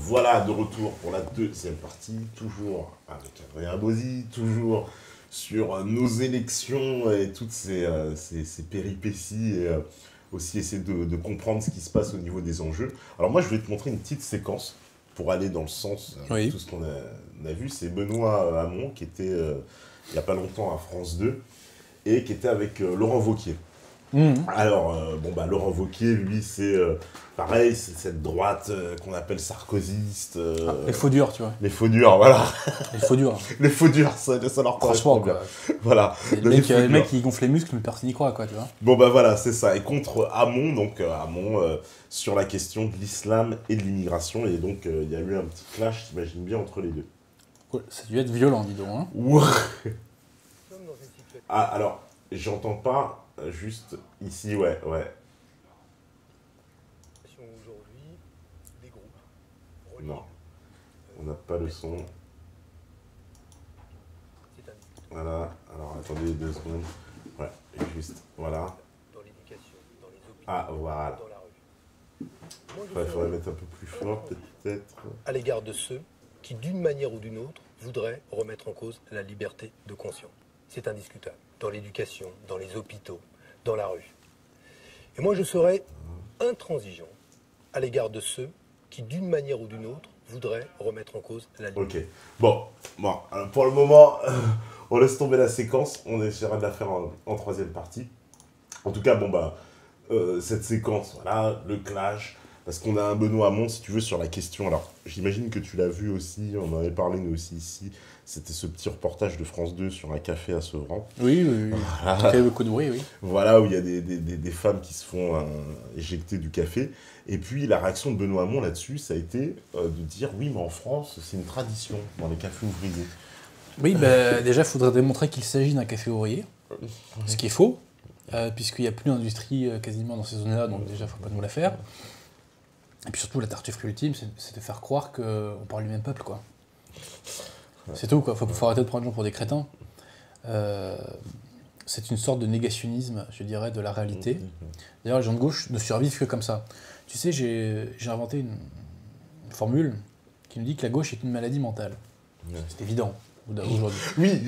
Voilà, de retour pour la deuxième partie, toujours avec Adrien Bozzi, toujours sur nos élections et toutes ces péripéties et aussi essayer de comprendre ce qui se passe au niveau des enjeux. Alors moi, je vais te montrer une petite séquence pour aller dans le sens de tout ce qu'on a vu. C'est Benoît Hamon qui était il n'y a pas longtemps à France 2 et qui était avec Laurent Wauquiez. Alors, Laurent Wauquiez, lui, c'est pareil, c'est cette droite qu'on appelle sarkozyste. Les faux durs, tu vois. Les faux durs, voilà. Les faux durs. Les faux durs, ça leur correspond bien. Voilà. Le mec qui gonfle les muscles, mais personne n'y croit, quoi, tu vois. Bon, bah voilà, c'est ça. Et contre Hamon, donc Hamon, sur la question de l'islam et de l'immigration. Et donc, il y a eu un petit clash, t'imagines bien, entre les deux. Ouais, ça a dû être violent, dis donc. Hein. Ouais. Ah, alors, j'entends pas. Juste ici, ouais. Aujourd'hui, des groupes. Non, on n'a pas le son. Voilà, alors attendez 2 secondes. Ouais, juste, voilà. Dans l'éducation, dans les hôpitaux, Ah, voilà. dans la rue. Il faudrait mettre un peu plus fort, peut-être. À l'égard de ceux qui, d'une manière ou d'une autre, voudraient remettre en cause la liberté de conscience. C'est indiscutable. Dans l'éducation, dans les hôpitaux, dans la rue. Et moi, je serai intransigeant à l'égard de ceux qui, d'une manière ou d'une autre, voudraient remettre en cause la liberté. Ok. Bon, alors pour le moment, on laisse tomber la séquence. On essaiera de la faire en troisième partie. En tout cas, cette séquence, voilà, le clash. Parce qu'on a un Benoît Hamon, si tu veux, sur la question. Alors, j'imagine que tu l'as vu aussi, on en avait parlé nous aussi ici. C'était ce petit reportage de France 2 sur un café à Sevran. Oui. Voilà. Qui fait beaucoup de bruit, oui. Voilà, où il y a des femmes qui se font éjecter du café. Et puis, la réaction de Benoît Hamon là-dessus, ça a été de dire, oui, mais en France, c'est une tradition dans les cafés ouvriers. Oui, déjà, il faudrait démontrer qu'il s'agit d'un café ouvrier, ce qui est faux, puisqu'il n'y a plus d'industrie quasiment dans ces zones-là, donc déjà, il ne faut pas nous la faire. Et puis surtout, la tartufferie ultime, c'est de faire croire qu'on parle du même peuple, quoi. C'est tout, quoi. Faut arrêter de prendre les gens pour des crétins. C'est une sorte de négationnisme, je dirais, de la réalité. D'ailleurs, les gens de gauche ne survivent que comme ça. Tu sais, j'ai inventé une formule qui nous dit que la gauche est une maladie mentale. C'est évident. Aujourd'hui. Oui,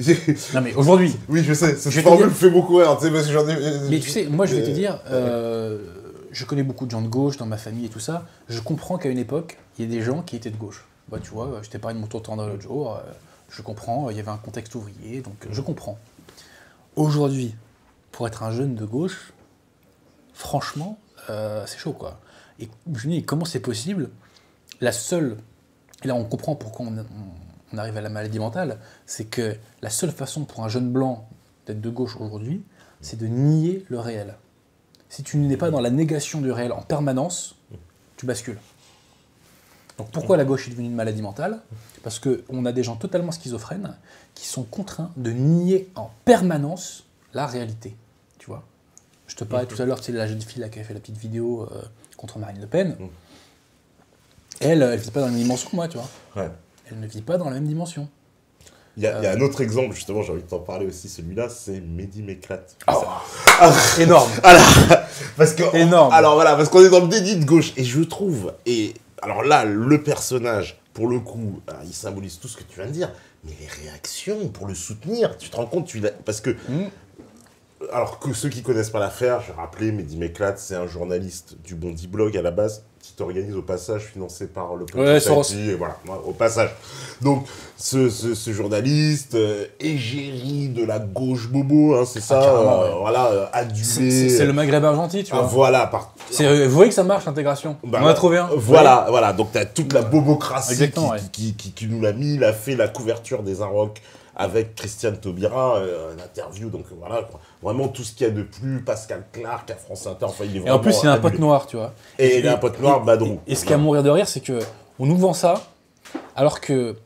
non mais aujourd'hui. Oui, je sais, cette formule me fait beaucoup rire, tu sais, parce que j'en ai... Mais tu sais, moi je vais te dire, je connais beaucoup de gens de gauche dans ma famille et tout ça, je comprends qu'à une époque, il y ait des gens qui étaient de gauche. Bah tu vois, je t'ai parlé de mon tour tendre l'autre jour, je comprends, il y avait un contexte ouvrier, donc je comprends. Aujourd'hui, pour être un jeune de gauche, franchement, c'est chaud quoi. Et je me dis, comment c'est possible? La seule, et là on comprend pourquoi on arrive à la maladie mentale, c'est que la seule façon pour un jeune blanc d'être de gauche aujourd'hui, c'est de nier le réel. Si tu n'es pas dans la négation du réel en permanence, tu bascules. Donc pourquoi la gauche est devenue une maladie mentale? Parce qu'on a des gens totalement schizophrènes qui sont contraints de nier en permanence la réalité. Tu vois? Je te parlais tout à l'heure, tu sais, la jeune fille là, qui a fait la petite vidéo contre Marine Le Pen. Elle ne vit pas dans la même dimension que moi, tu vois. Ouais. Elle ne vit pas dans la même dimension. Il y a un autre exemple, justement, j'ai envie de t'en parler aussi, celui-là, c'est Mehdi Méclate. Énorme. Énorme. Alors voilà, parce qu'on est dans le déni de gauche, et je trouve, et alors là, le personnage, pour le coup, il symbolise tout ce que tu viens de dire, mais les réactions pour le soutenir, tu te rends compte, parce que... Alors que ceux qui connaissent pas l'affaire, je vais rappeler, Mehdi Méclate, c'est un journaliste du Bondi Blog à la base, qui t'organise au passage, financé par le Society, et voilà, au passage. Donc, ce journaliste, égérie de la gauche bobo, hein, c'est ça, voilà, adulé. C'est le Maghreb gentil, tu vois. Voilà. Vous voyez que ça marche, l'intégration. On en a trouvé un. Voilà, donc t'as toute la bobocratie qui nous l'a mis, il a fait la couverture des Inrocks avec Christiane Taubira, une interview, donc voilà, quoi. Vraiment tout ce qu'il y a de plus, Pascal Clark à France Inter, enfin il est vraiment... Et en plus il a un pote noir, tu vois. Et il a un pote noir, Badrou. Et ce qui a à mourir de rire, c'est qu'on nous vend ça, alors que,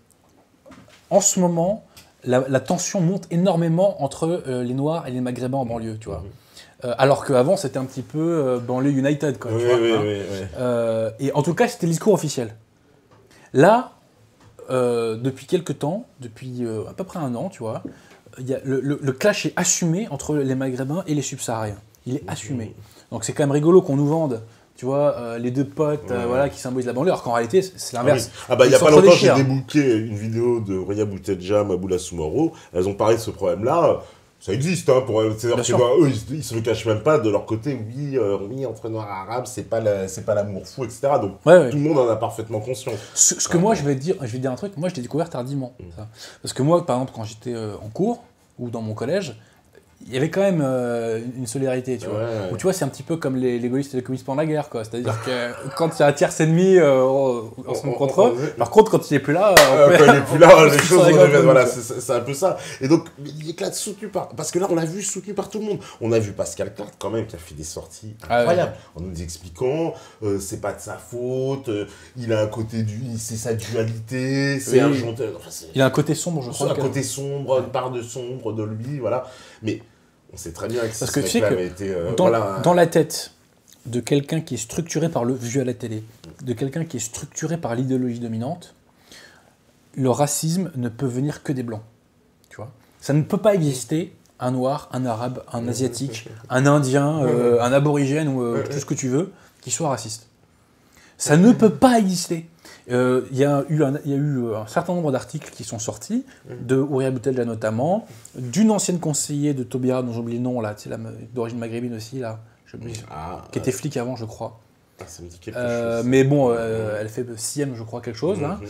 en ce moment, la tension monte énormément entre les Noirs et les Maghrébins en banlieue, tu vois. Alors qu'avant c'était un petit peu banlieue United, quoi. Oui. Et en tout cas c'était le discours officiel. Là, depuis quelques temps, depuis à peu près 1 an, tu vois, le clash est assumé entre les Maghrébins et les subsahariens. Il est assumé. Donc c'est quand même rigolo qu'on nous vende tu vois, les deux potes voilà, qui symbolisent la banlieue, alors qu'en réalité, c'est l'inverse. Ah bah il y a Ils pas sont trop longtemps, des j'ai chiens. débooké une vidéo de Ria Boutedja, Maboula Soumoro. Elles ont parlé de ce problème-là. Ça existe, hein, c'est-à-dire Bien que sûr. eux, ils se le cachent même pas de leur côté. Oui, entre noirs et arabes, c'est pas l'amour fou, etc. Donc Ouais. tout le monde en a parfaitement conscience. Ce que moi, je vais te dire un truc, moi, je l'ai découvert tardivement. Ça. Parce que moi, par exemple, quand j'étais en cours, ou dans mon collège, il y avait quand même une solidarité, tu vois. Ouais. Ou tu vois, c'est un petit peu comme les gaullistes et les communistes pendant la guerre, quoi. C'est-à-dire que quand il y a un tierce ennemi, on se met contre eux. Par contre, quand il est plus là, Quand il est plus là, les choses rigole reviennent. pas, Voilà, tu vois. c'est un peu ça. Et donc, il éclate soutenu par. Parce que là, on l'a vu soutenu par tout le monde. On a vu Pascal Clark, quand même, qui a fait des sorties incroyables. En nous expliquant, c'est pas de sa faute, il a un côté c'est sa dualité, c'est un gentil. Enfin, il a un côté sombre, je crois. Un côté sombre, une part de sombre de lui, voilà. Mais on sait très bien que parce que tu sais que dans la tête de quelqu'un qui est structuré par le vu à la télé, de quelqu'un qui est structuré par l'idéologie dominante, le racisme ne peut venir que des blancs. Tu vois, ça ne peut pas exister un noir, un arabe, un asiatique, un indien, un aborigène ou tout ce que tu veux qui soit raciste. Ça ne peut pas exister. Il y a eu un certain nombre d'articles qui sont sortis, de Ouria Boutedja notamment, d'une ancienne conseillère de Taubira, dont j'oublie le nom, là, d'origine maghrébine aussi, là, qui était flic avant, je crois. Ça me dit quelque chose. Mais bon, elle fait SIEM, je crois, quelque chose. Là.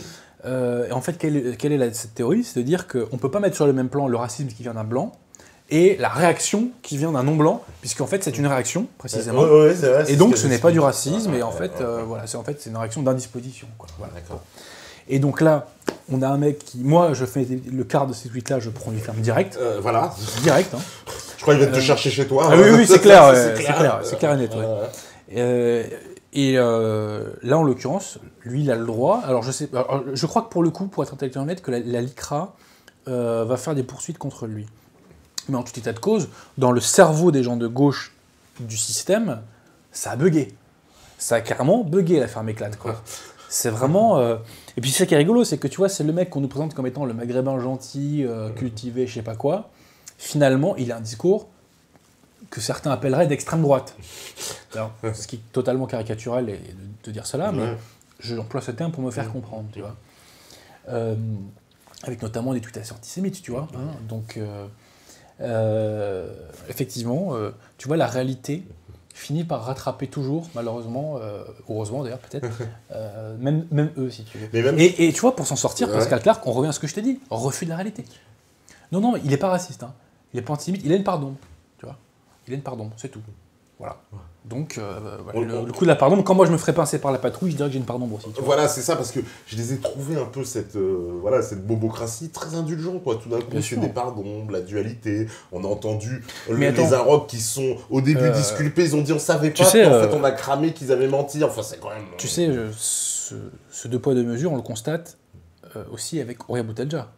Et en fait, quelle est cette théorie? C'est de dire qu'on ne peut pas mettre sur le même plan le racisme qui vient d'un blanc et la réaction qui vient d'un non-blanc, puisqu'en fait, c'est une réaction, précisément. C'est vrai, et donc, ce n'est pas du racisme, et en fait, voilà, c'est une réaction d'indisposition. Voilà. D'accord. Et donc là, on a un mec qui... Moi, je fais le quart de ces tweets-là, je prends du ferme direct. Voilà. Direct. Hein. Je crois qu'il va te chercher chez toi. Ah oui, c'est clair. C'est clair et net. Là, en l'occurrence, lui, il a le droit. Alors, je crois que pour le coup, pour être intellectuellement honnête, que la LICRA va faire des poursuites contre lui. Mais en tout état de cause, dans le cerveau des gens de gauche du système, ça a bugué. Ça a carrément bugué l'affaire Méclate, quoi. C'est vraiment... Et puis, c'est ça qui est rigolo, c'est que tu vois, c'est le mec qu'on nous présente comme étant le maghrébin gentil, cultivé, je sais pas quoi. Finalement, il a un discours que certains appelleraient d'extrême droite. Alors, ce qui est totalement caricatural de dire cela, mais j'emploie ce terme pour me faire comprendre, tu vois. Avec notamment des tweets assez antisémites, tu vois. Hein, donc, effectivement, tu vois, la réalité finit par rattraper toujours, malheureusement, heureusement d'ailleurs peut-être, même eux, si tu veux. Et tu vois, pour s'en sortir, Pascal Clark, on revient à ce que je t'ai dit, refus de la réalité. Non, il n'est pas raciste, hein. Il n'est pas antisémite, il a une pardon, tu vois. Il a une pardon, c'est tout. Voilà. Donc, le coup de la pardon, quand moi je me ferais pincer par la patrouille, je dirais que j'ai une pardon aussi. Voilà, c'est ça, parce que je les ai trouvés un peu cette bobocratie très indulgente, quoi. Tout d'un coup, c'est des pardons, la dualité. On a entendu les Arabes qui sont au début disculpés, ils ont dit on savait pas, en fait on a cramé qu'ils avaient menti. Enfin, c'est quand même. Tu sais, ce deux poids deux mesures, on le constate aussi avec Ouria Boutedja,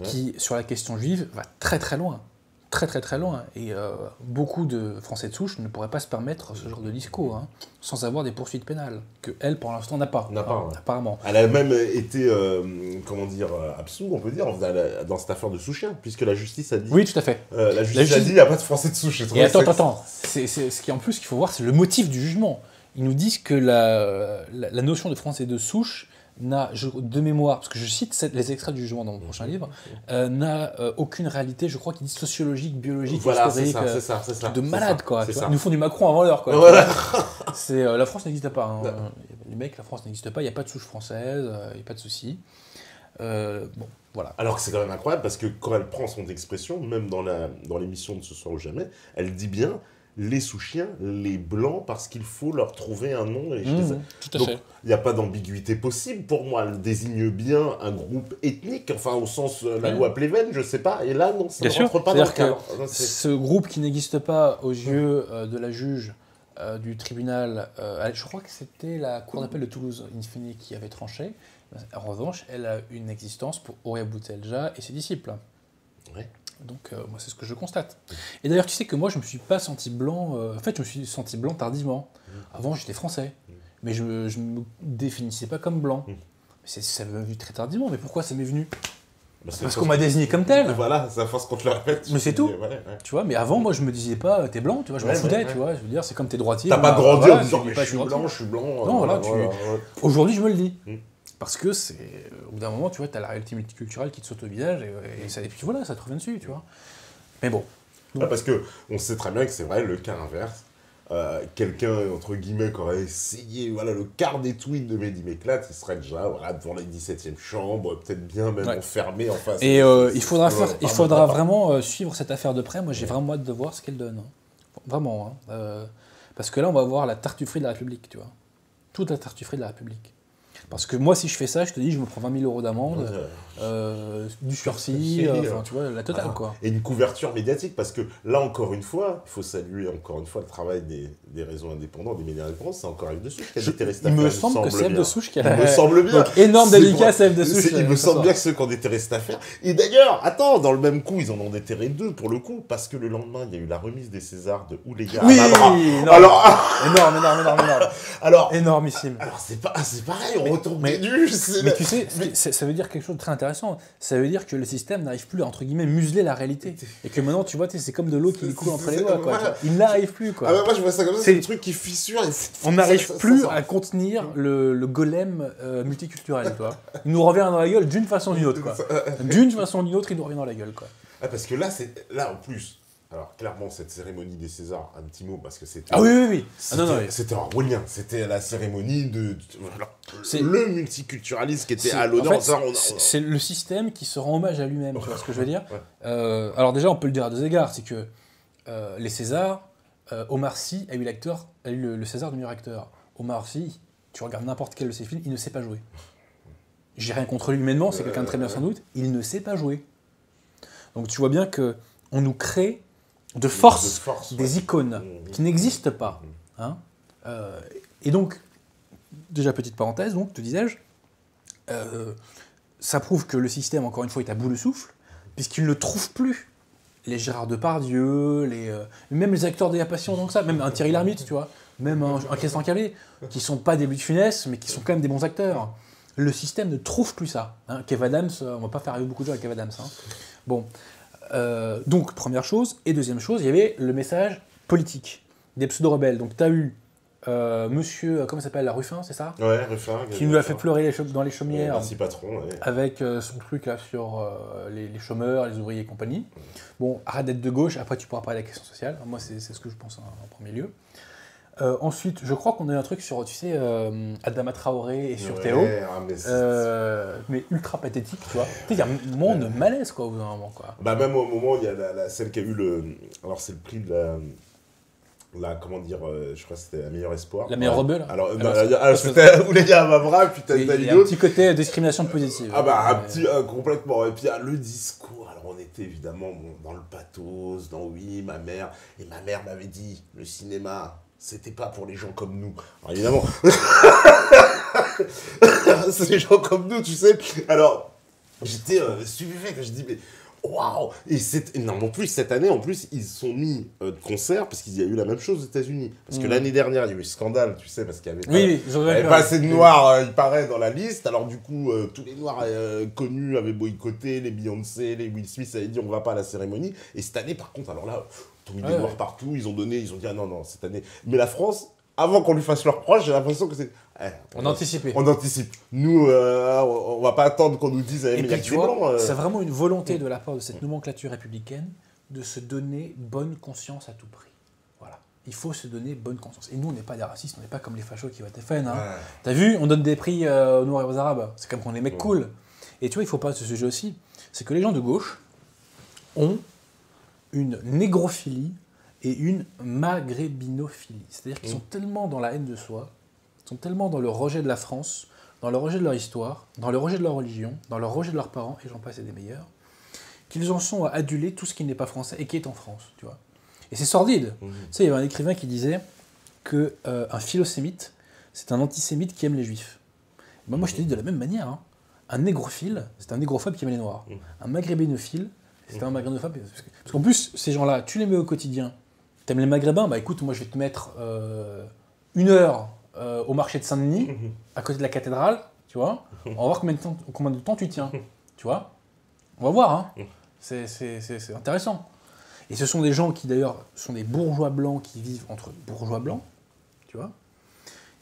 qui sur la question juive va très très loin. Très loin. Et beaucoup de Français de souche ne pourraient pas se permettre ce genre de discours, hein, sans avoir des poursuites pénales, que elle, pour l'instant, n'a pas. Apparemment. Elle a même été, absous, on peut dire, dans cette affaire de Souchien, puisque la justice a dit... Oui, tout à fait. La justice a dit, il n'y a pas de Français de souche. Et attends. Ce qui, en plus, qu'il faut voir, c'est le motif du jugement. Ils nous disent que la notion de Français de souche n'a, de mémoire, parce que je cite les extraits du jugement dans mon prochain livre, n'a aucune réalité, je crois qu'ils disent sociologique, biologique, historique, c'est ça. de malade, quoi. Ils nous font du Macron avant l'heure, quoi. Voilà. La France n'existe pas. Hein. Les mecs, la France n'existe pas, il n'y a pas de souche française, il n'y a pas de souci. Bon, voilà. Alors que c'est quand même incroyable, parce que quand elle prend son expression, même dans l'émission de Ce soir ou jamais, elle dit bien les Souchiens, les Blancs, parce qu'il faut leur trouver un nom. Tout à fait. Il n'y a pas d'ambiguïté possible. Pour moi, elle désigne bien un groupe ethnique, enfin au sens la loi Pleven, je sais pas. Et là, non, ça ne rentre pas dans le cadre. Ce groupe qui n'existe pas aux yeux de la juge du tribunal, je crois que c'était la cour d'appel de Toulouse, in fine, qui avait tranché. En revanche, elle a une existence pour Ouria Boutedja et ses disciples. Ouais. Donc, moi, c'est ce que je constate. Et d'ailleurs, tu sais que moi, je me suis pas senti blanc. En fait, je me suis senti blanc tardivement. Avant, j'étais français. Mais je me définissais pas comme blanc. Ça m'est venu très tardivement. Mais pourquoi ça m'est venu ? Parce qu'on m'a désigné comme tel. Voilà, c'est à force qu'on te le répète. Mais c'est tout. Ouais. Tu vois, mais avant, moi, je me disais pas, t'es blanc, tu vois, je m'en foutais, ouais. tu vois. Je veux dire, c'est comme t'es droitier. T'as pas bah, grandi voilà, en disant, tu dis mais pas, je suis droitier. blanc, je suis blanc. Non, voilà, ouais. Aujourd'hui, je me le dis. Mm. Parce que c'est. Au bout d'un moment, tu vois, t'as la réalité multiculturelle qui te saute au visage et puis voilà, ça te revient dessus, tu vois. Mais bon. Ouais, parce qu'on sait très bien que c'est vrai, le cas inverse. Quelqu'un, entre guillemets, qui aurait essayé le quart des tweets de Mehdi Méclate, il serait déjà devant la 17e chambre, peut-être bien même enfermé en face. Et il faudra vraiment suivre cette affaire de près. Moi, j'ai vraiment hâte de voir ce qu'elle donne. Hein. Vraiment. Hein. Parce que là, on va voir la tartufferie de la République, tu vois. Toute la tartufferie de la République. Parce que moi, si je fais ça, je te dis, je me prends 20 000 € d'amende, du sursis, tu vois, la totale, quoi. Et une couverture médiatique, parce que là, encore une fois, il faut saluer encore une fois le travail des réseaux indépendants, des médias indépendants, c'est encore Yves Dessouche qui a déterré cette affaire. Il me semble que c'est Yves Dessouche qui a... Il me semble bien. Donc, énorme dédicace à Yves Dessouche. Il me semble bien que ceux qui ont déterré cette affaire. Et d'ailleurs, attends, dans le même coup, ils en ont déterré deux, pour le coup, parce que le lendemain, il y a eu la remise des Césars de Ouléga. Oui, alors... énorme. Alors... Énormissime. Alors, c'est pareil, on retombe des nues. Mais tu sais, ça veut dire quelque chose de très intéressant. Ça veut dire que le système n'arrive plus à, entre guillemets, museler la réalité. Et que maintenant, tu vois, c'est comme de l'eau qui coule entre les doigts, quoi. Il n'arrive plus, quoi. Ah bah moi, je vois ça comme ça, c'est le truc qui fissure. On n'arrive plus à contenir le golem multiculturel, tu vois. Il nous revient dans la gueule d'une façon ou d'une autre, quoi. D'une façon ou d'une autre, il nous revient dans la gueule, quoi. Ah, parce que là, en plus... Alors, clairement, cette cérémonie des Césars, un petit mot, parce que c'était... Ah oui. C'était orwellien. C'était la cérémonie le multiculturalisme qui était à l'honneur. En fait, c'est le système qui se rend hommage à lui-même, tu vois ce que je veux dire. Alors déjà, on peut le dire à deux égards, c'est que les Césars, Omar Sy a eu le César du meilleur acteur. Omar Sy, tu regardes n'importe quel de ses films, il ne sait pas jouer. J'ai rien contre lui humainement, c'est quelqu'un de très bien sans doute, il ne sait pas jouer. Donc tu vois bien que on nous crée de force des icônes qui n'existent pas. Hein. Et donc, déjà petite parenthèse, donc, te disais-je, ça prouve que le système, encore une fois, est à bout de souffle, puisqu'il ne trouve plus les Gérard Depardieu, même les acteurs de la Passion, donc ça, même un Thierry Lhermitte, tu vois, même un Christian Calais, qui sont pas des buts de finesse, mais qui sont quand même des bons acteurs. Le système ne trouve plus ça. Hein. Kev Adams, on va pas faire arriver beaucoup de gens à Kev Adams. Hein. Bon. Donc, première chose. Et deuxième chose, il y avait le message politique des pseudo-rebelles. Donc, tu as eu monsieur, comment s'appelle, la Ruffin, c'est ça? Ouais, Ruffin. Qui nous a fait pleurer dans les chaumières. Merci, patron. Ouais. Avec son truc là sur les chômeurs, les ouvriers et compagnie. Bon, arrête d'être de gauche, après tu pourras parler de la question sociale. Moi, c'est ce que je pense en premier lieu. Ensuite, je crois qu'on a eu un truc sur, tu sais, Adama Traoré et sur Théo, mais ultra pathétique, tu vois. Tu sais, il y a un moment de malaise, quoi, au bout d'un moment, quoi. Bah, même au moment où il y a celle qui a eu alors, c'est le prix de comment dire, je crois que c'était la meilleure espoir. La meilleure rebelle. Alors c'était Ouléga Mabra, puis t'as il y a un petit côté discrimination positive. Ah bah, complètement. Et puis, le discours, alors on était évidemment dans le pathos, dans oui, ma mère m'avait dit, le cinéma... C'était pas pour les gens comme nous. Alors évidemment, c'est les gens comme nous, tu sais. Alors, j'étais stupéfait quand je dis, mais waouh! Et non, en plus, cette année, ils se sont mis de concert parce qu'il y a eu la même chose aux États-Unis. Parce que l'année dernière, il y a eu scandale, tu sais, parce qu'il y avait pas assez de noirs, il paraît, dans la liste. Alors, du coup, tous les noirs connus avaient boycotté, les Beyoncé, les Will Smith avaient dit on va pas à la cérémonie. Et cette année, par contre, alors là, ils ont mis des noirs partout, ils ont dit ah non, cette année. Mais la France, avant qu'on lui fasse leur reproche, j'ai l'impression que c'est. On anticipe. On anticipe. Nous, on va pas attendre qu'on nous dise. Et puis, tu vois, c'est vraiment une volonté de la part de cette nomenclature républicaine de se donner bonne conscience à tout prix. Voilà. Il faut se donner bonne conscience. Et nous, on n'est pas des racistes, on n'est pas comme les fachos qui votent FN. Hein. Ouais. T'as vu, on donne des prix aux Noirs et aux Arabes. C'est comme qu'on est des mecs cool. Et tu vois, il faut pas ce sujet aussi. C'est que les gens de gauche ont une négrophilie et une maghrébinophilie. C'est-à-dire qu'ils sont tellement dans la haine de soi, sont tellement dans le rejet de la France, dans le rejet de leur histoire, dans le rejet de leur religion, dans le rejet de leurs parents, et j'en passe et des meilleurs, qu'ils en sont à aduler tout ce qui n'est pas français et qui est en France, tu vois. Et c'est sordide. Tu sais, il y avait un écrivain qui disait qu'un philosémite, c'est un antisémite qui aime les juifs. Et ben moi, je te dis de la même manière, hein. Un négrophile, c'est un négrophobe qui aime les noirs. Un maghrébinophile, c'est un maghrébinophone. Parce qu'en plus, ces gens-là, tu les mets au quotidien. T'aimes les maghrébins? Bah écoute, moi je vais te mettre 1 heure au marché de Saint-Denis, à côté de la cathédrale, tu vois. On va voir combien de temps tu tiens, tu vois. On va voir, hein. C'est intéressant. Et ce sont des gens qui, d'ailleurs, sont des bourgeois blancs qui vivent entre bourgeois blancs, tu vois.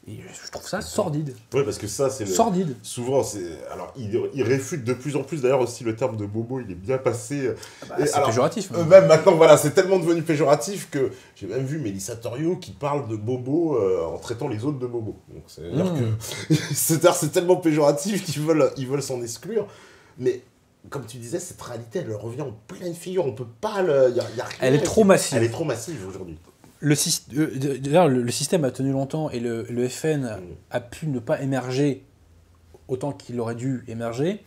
Et je trouve ça sordide. Oui, parce que ça, c'est... Sordide. Souvent, c'est... Alors, il réfute de plus en plus, d'ailleurs, aussi, le terme de bobo, il est bien passé. C'est péjoratif. Même maintenant, voilà, c'est tellement devenu péjoratif que j'ai même vu Mélissa Torio qui parle de bobo en traitant les autres de bobo. Donc, c'est-à-dire que... c'est tellement péjoratif qu'ils veulent s'en exclure. Mais... Comme tu disais, cette réalité, elle revient en pleine figure. On peut pas le... Y a rien. Elle est trop massive. Elle est trop massive aujourd'hui. D'ailleurs, le système a tenu longtemps et le FN a pu ne pas émerger autant qu'il aurait dû émerger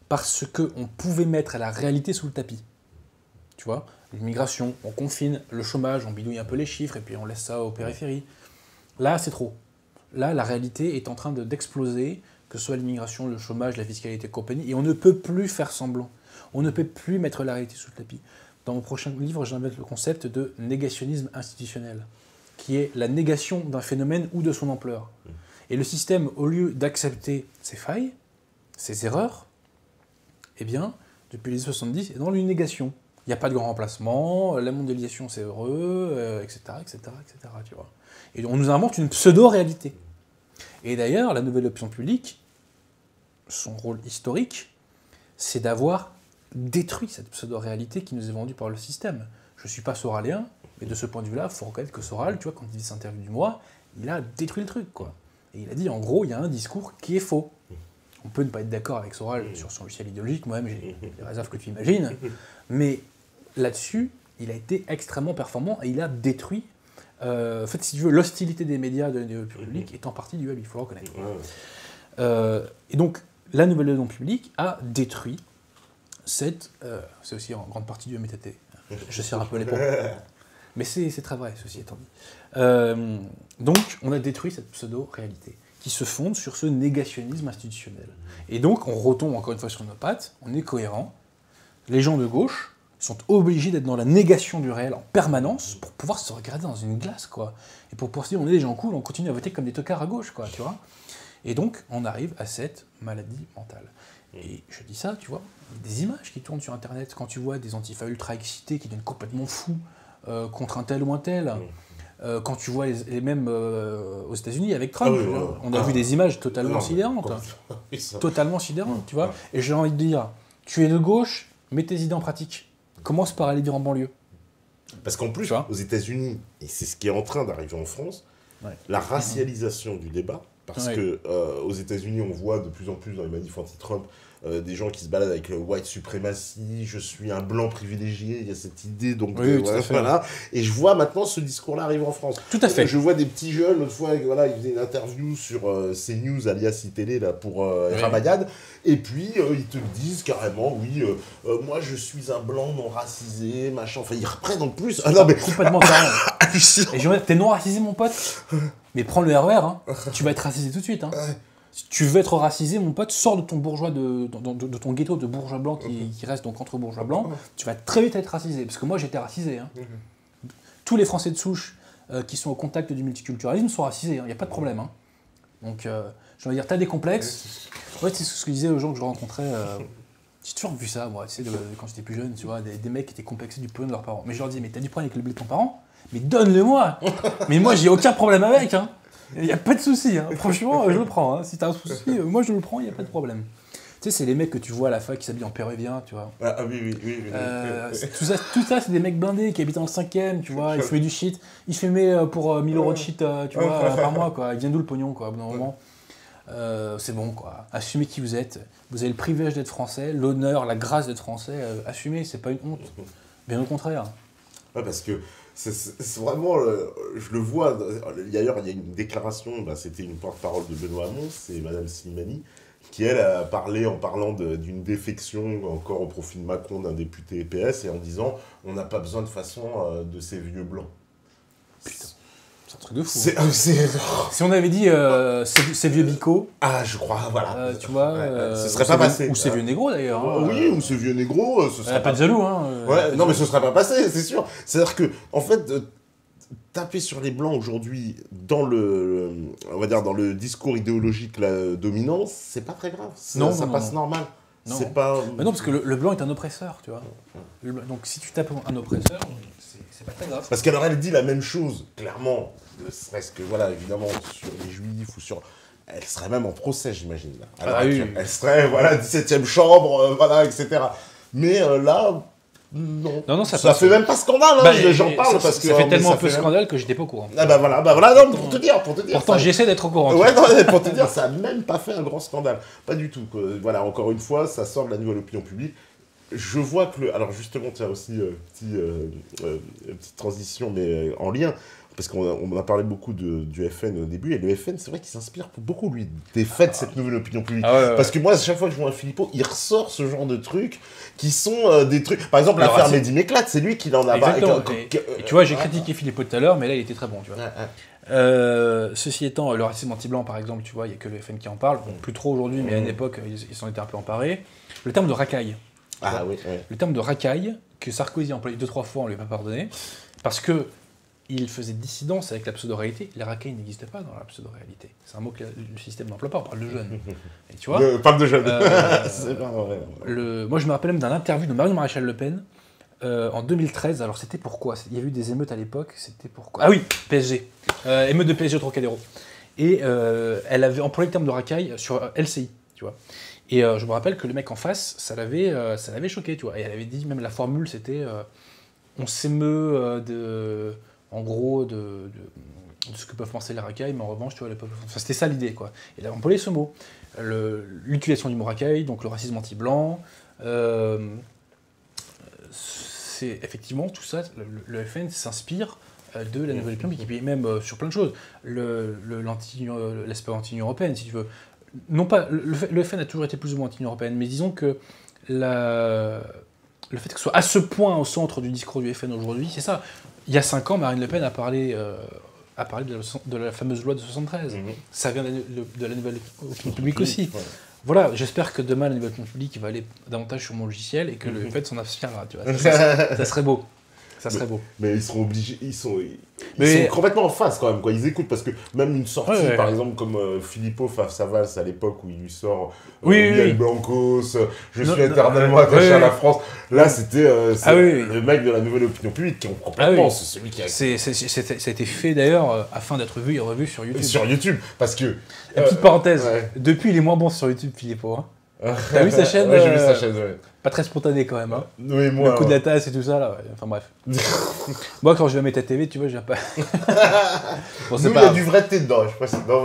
parce qu'on pouvait mettre la réalité sous le tapis. Tu vois, l'immigration, on confine, le chômage, on bidouille un peu les chiffres et puis on laisse ça aux périphéries. Là, c'est trop. Là, la réalité est en train d'exploser, que ce soit l'immigration, le chômage, la fiscalité et compagnie, et on ne peut plus faire semblant. On ne peut plus mettre la réalité sous le tapis. Dans mon prochain livre, j'invente le concept de négationnisme institutionnel, qui est la négation d'un phénomène ou de son ampleur. Et le système, au lieu d'accepter ses failles, ses erreurs, eh bien, depuis les années 70, est dans une négation. Il n'y a pas de grand remplacement, la mondialisation c'est heureux, etc., etc., etc., tu vois. Et on nous invente une pseudo-réalité. Et d'ailleurs, la nouvelle opinion publique, son rôle historique, c'est d'avoir détruit cette pseudo-réalité qui nous est vendue par le système. Je ne suis pas soralien, mais de ce point de vue-là, il faut reconnaître que Soral, tu vois, quand il dit cette interview du mois, il a détruit le truc, quoi. Et il a dit, en gros, il y a un discours qui est faux. On peut ne pas être d'accord avec Soral sur son logiciel idéologique, moi-même j'ai les réserves que tu imagines, mais là-dessus, il a été extrêmement performant et il a détruit. En fait, si tu veux, l'hostilité des médias de l'opinion publique est en partie du web, il faut le reconnaître. Et donc, la nouvelle opinion publique a détruit cette... c'est aussi en grande partie du MTT. Je serre un peu les pompes. Mais c'est très vrai, ceci étant dit. Donc, on a détruit cette pseudo-réalité qui se fonde sur ce négationnisme institutionnel. Et donc, on retombe encore une fois sur nos pattes, on est cohérent. Les gens de gauche sont obligés d'être dans la négation du réel en permanence pour pouvoir se regarder dans une glace, quoi. Et pour pouvoir se dire, on est des gens cool, on continue à voter comme des tocards à gauche, quoi, tu vois. Et donc, on arrive à cette maladie mentale. Et je dis ça, tu vois, il y a des images qui tournent sur Internet, quand tu vois des antifas ultra excités qui deviennent complètement fous contre un tel ou un tel, quand tu vois les mêmes aux États-Unis avec Trump, on a vu des images totalement sidérantes. Totalement sidérantes, tu vois. Et j'ai envie de dire, tu es de gauche, mets tes idées en pratique. Commence par aller vivre en banlieue. Parce qu'en plus, aux États-Unis, et c'est ce qui est en train d'arriver en France, la racialisation du débat, parce que aux États-Unis, on voit de plus en plus dans les manifs anti-Trump des gens qui se baladent avec le white supremacy, je suis un blanc privilégié, il y a cette idée, donc voilà. Et je vois maintenant ce discours-là arriver en France. Tout à fait. Je vois des petits jeunes, l'autre fois, voilà, ils faisaient une interview sur CNews, alias ITélé, là, pour Ramayad, et puis ils te le disent carrément, oui, moi je suis un blanc non racisé, machin, enfin ils reprennent en plus. Ah non, mais... Complètement carrément. Et je veux dire, t'es non racisé, mon pote, mais prends le RER, hein. Tu vas être racisé tout de suite. Hein. Si tu veux être racisé, mon pote, sors de ton bourgeois, de ton ghetto de bourgeois blanc qui reste donc entre bourgeois blancs, tu vas très vite être racisé. Parce que moi, j'étais racisé. Hein. Tous les Français de souche qui sont au contact du multiculturalisme sont racisés, il n'y a pas de problème. Hein. Donc, je veux dire, t'as des complexes. Ouais, c'est ce que je disais aux gens que je rencontrais. J'ai toujours vu ça, moi, tu sais, quand j'étais plus jeune, tu vois, des mecs qui étaient complexés du pognon de leurs parents. Mais je leur dis, mais t'as du problème avec le blé de ton parent? Mais donne-le-moi. Mais moi, j'ai aucun problème avec, hein. Il n'y a pas de souci, hein. Franchement, je le prends. Hein. Si t'as un souci, moi je le prends, il n'y a pas de problème. Tu sais, c'est les mecs que tu vois à la fac qui s'habillent en péruvien, tu vois. Ah oui. Tout ça, c'est des mecs blindés qui habitent dans le 5e, tu vois. Ils fumaient du shit. Ils fumaient pour 1000 € de shit, tu vois, par mois, quoi. Ils viennent d'où le pognon, quoi, au bout d'un moment. C'est bon, quoi. Assumez qui vous êtes. Vous avez le privilège d'être français, l'honneur, la grâce d'être français. Assumez, c'est pas une honte. Bien au contraire. Ouais, parce que c'est vraiment, je le vois, d'ailleurs il y a une déclaration, c'était une porte-parole de Benoît Hamon, c'est Madame Slimani, qui elle a parlé en parlant d'une défection encore au profit de Macron d'un député PS et en disant on n'a pas besoin de façon de ces vieux blancs. Putain, c'est un truc de fou. Si on avait dit ces vieux bicots. Ah, je crois, voilà. Tu vois, ce serait pas passé. Ou ces vieux négros d'ailleurs. Oui, ou ces vieux négros. Ce serait pas de jaloux, hein. Non, mais ce serait pas passé, c'est sûr. C'est-à-dire que, en fait, taper sur les blancs aujourd'hui dans on va dire dans le discours idéologique dominant, c'est pas très grave. Ça passe normal. Non. C'est pas... Mais non, parce que le blanc est un oppresseur, tu vois. Donc si tu tapes un oppresseur, c'est pas très grave. Parce qu'alors elle dit la même chose, clairement, ne serait-ce que, voilà, évidemment, sur les juifs ou sur... Elle serait même en procès, j'imagine. Oui. Elle serait, voilà, 17e chambre, voilà, etc. Mais là, non. Ça fait même pas scandale, hein, j'en parle parce que... Ça fait tellement peu scandale que j'étais pas au courant. Ah bah voilà, non, pour te dire. Pourtant, ça... j'essaie d'être au courant. Ouais, non, pour te dire, ça a même pas fait un grand scandale. Pas du tout. Voilà, encore une fois, ça sort de la nouvelle opinion publique. Je vois que alors justement, tiens aussi, petite transition, mais en lien, parce qu'on a parlé beaucoup du FN au début, et le FN, c'est vrai qu'il s'inspire beaucoup, lui, des faits de cette nouvelle opinion publique. Parce que moi, à chaque fois que je vois un Philippot, il ressort ce genre de trucs qui sont des trucs... Par exemple, l'affaire Mehdi Méclate, c'est lui qui l'en a... Exactement. Et tu vois, j'ai critiqué Philippot tout à l'heure, mais là, il était très bon, tu vois. Ceci étant, le racisme anti-blanc, par exemple, tu vois, il n'y a que le FN qui en parle. Bon, plus trop aujourd'hui, mais à une époque, ils s'en étaient un peu emparés. Le terme de racaille. Le terme de racaille, que Sarkozy a employé 2-3 fois, on ne lui a pas pardonné, parce que il faisait dissidence avec la pseudo-réalité. Les racailles n'existaient pas dans la pseudo-réalité. C'est un mot que le système n'emploie pas, on parle de jeunes. Et tu vois, parle de jeunes. C'est pas vrai. Moi, je me rappelle même d'un interview de Marion Maréchal Le Pen en 2013. Alors, c'était pourquoi? Il y a eu des émeutes à l'époque. C'était pourquoi? Ah oui, PSG. Émeute de PSG au Trocadéro. Et elle avait employé le terme de racaille sur LCI, tu vois. Et je me rappelle que le mec en face, ça l'avait choqué, tu vois. Et elle avait dit, même la formule, c'était on s'émeut en gros, de ce que peuvent penser les racailles, mais en revanche, tu vois, les peuples... Enfin, c'était ça l'idée, quoi. Et elle a employé ce mot. L'utilisation du mot racaille, donc le racisme anti-blanc, c'est effectivement tout ça, le FN s'inspire de la nouvelle opinion publique, et puis même sur plein de choses. L'aspect anti-Union européenne, si tu veux. Non pas, le FN a toujours été plus ou moins anti-Union européenne, mais disons que le fait que ce soit à ce point au centre du discours du FN aujourd'hui, c'est ça. Il y a 5 ans, Marine Le Pen a parlé de la fameuse loi de 73. Ça vient de la nouvelle opinion publique aussi. Voilà, j'espère que demain, la nouvelle opinion publique va aller davantage sur mon logiciel et que le FN s'en inspirera, tu vois. Ça serait beau. Ça serait beau. Mais ils seront obligés, ils sont complètement en face quand même, quoi. Ils écoutent parce que même une sortie, par exemple, comme Philippot face à Valls à l'époque où il lui sort Miguel Blancos, je suis éternellement attaché à la France. Là, c'était le mec de la nouvelle opinion publique qui ont complètement. C'est celui qui a. Ça a été fait d'ailleurs afin d'être vu et revu sur YouTube. Sur YouTube, parce que. Petite parenthèse, depuis il est moins bon sur YouTube, Philippot. Hein. T'as vu sa chaîne? Ouais, j'ai vu sa chaîne, Pas très spontané quand même, hein. Oui, moi, le coup de la tasse et tout ça, là, enfin bref. Moi, quand je vais mettre ta TV, tu vois, j'ai pas... Bon, il y a du vrai thé dedans, je précise. Non,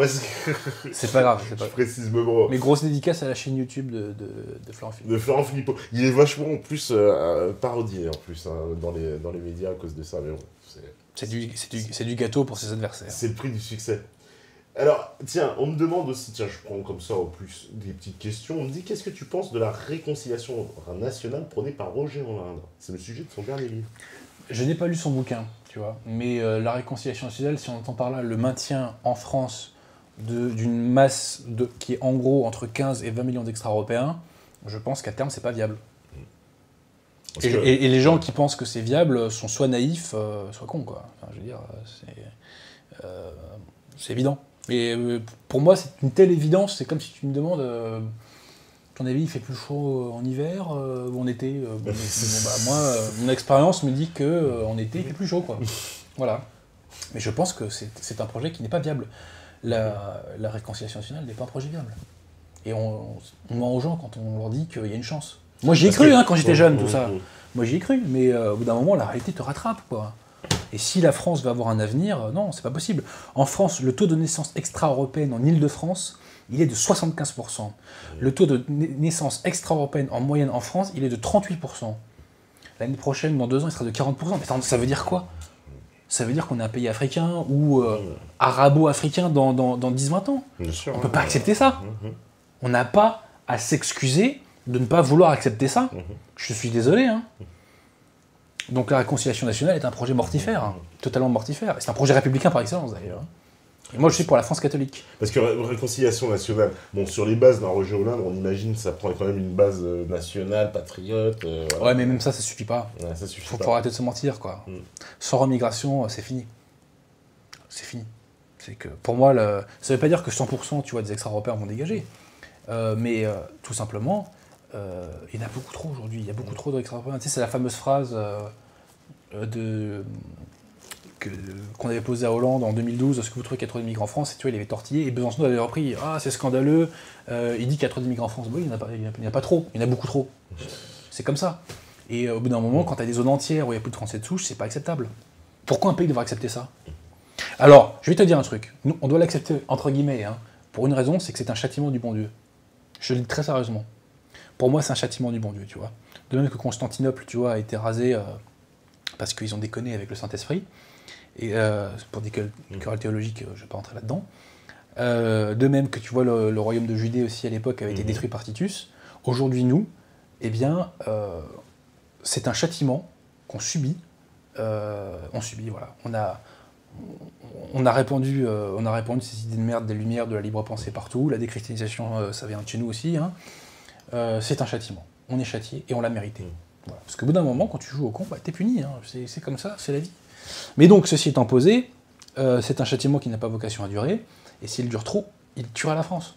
c'est pas grave, c'est pas grave. Je précise, mais bon. Mais grosse dédicace à la chaîne YouTube de Florent Philippot. De Florent Philippot. Il est vachement, en plus, parodié, en plus, hein, dans les médias à cause de ça, mais bon. C'est du gâteau pour ses adversaires. C'est le prix du succès. Alors, tiens, on me demande aussi, tiens, je prends comme ça au plus des petites questions, on me dit, qu'est-ce que tu penses de la réconciliation nationale prônée par Roger Hollande? C'est le sujet de son dernier livre. Je n'ai pas lu son bouquin, tu vois, mais la réconciliation nationale, si on entend par là le maintien en France d'une masse qui est en gros entre 15 et 20 millions d'extra-européens, je pense qu'à terme, c'est pas viable. Et les gens qui pensent que c'est viable sont soit naïfs, soit cons, quoi. Enfin, je veux dire, c'est évident. Et pour moi, c'est une telle évidence, c'est comme si tu me demandes, ton avis, il fait plus chaud en hiver ou en été moi, mon expérience me dit qu'en été, il fait plus chaud, quoi. Voilà. Mais je pense que c'est un projet qui n'est pas viable. La réconciliation nationale n'est pas un projet viable. Et on ment aux gens quand on leur dit qu'il y a une chance. Moi, j'y ai cru quand j'étais jeune, tout ça. Moi, j'y ai cru, mais au bout d'un moment, la réalité te rattrape, quoi. Et si la France va avoir un avenir, non, c'est pas possible. En France, le taux de naissance extra-européenne en Île-de-France, il est de 75%. Le taux de naissance extra-européenne en moyenne en France, il est de 38%. L'année prochaine, dans 2 ans, il sera de 40%. Mais ça veut dire quoi? Ça veut dire qu'on est un pays africain ou arabo-africain dans 10-20 ans. On ne peut pas accepter ça. On n'a pas à s'excuser de ne pas vouloir accepter ça. Je suis désolé, hein. Donc la réconciliation nationale est un projet mortifère, totalement mortifère. C'est un projet républicain par excellence d'ailleurs. Et moi je suis pour la France catholique. Parce que réconciliation nationale, bon sur les bases d'un Roger Hollande, on imagine que ça prend quand même une base nationale, patriote. Voilà. Ouais mais même ça suffit pas. Ouais, ça suffit faut pas. arrêter de se mentir quoi. Sans remigration, c'est fini. C'est fini. C'est que pour moi, ça veut pas dire que 100% tu vois, des extra-européens vont dégager. Mais tout simplement, il y en a beaucoup trop aujourd'hui. Il y a beaucoup trop d'extraterritoriaux. Tu sais, c'est la fameuse phrase qu'on avait posée à Hollande en 2012, est-ce que vous trouvez qu'il y a trop d'immigrants en France? Et tu vois, il avait tortillé, et Besançon avait repris, ah c'est scandaleux, il dit qu'il y a trop d'immigrants en France. Bon, il n'y en a pas trop, il y en a beaucoup trop. C'est comme ça. Et au bout d'un moment, quand tu as des zones entières où il n'y a plus de Français de souche, c'est pas acceptable. Pourquoi un pays devrait accepter ça? Alors, je vais te dire un truc, nous, on doit l'accepter entre guillemets, hein, pour une raison, c'est que c'est un châtiment du bon Dieu. Je le dis très sérieusement. Pour moi, c'est un châtiment du bon Dieu, tu vois. De même que Constantinople, tu vois, a été rasé parce qu'ils ont déconné avec le Saint-Esprit. Et pour des querelles théologiques, je ne vais pas rentrer là-dedans. De même que tu vois le royaume de Judée aussi à l'époque avait été détruit par Titus. Aujourd'hui, nous, eh bien, c'est un châtiment qu'on subit. On subit, voilà. On a répandu ces idées de merde, des lumières, de la libre pensée partout. La déchristianisation, ça vient de chez nous aussi. Hein. C'est un châtiment. On est châtié et on l'a mérité. Voilà. Parce qu'au bout d'un moment, quand tu joues au con, bah, t'es puni. Hein. C'est comme ça, c'est la vie. Mais donc, ceci étant posé, c'est un châtiment qui n'a pas vocation à durer, et s'il dure trop, il tuera la France.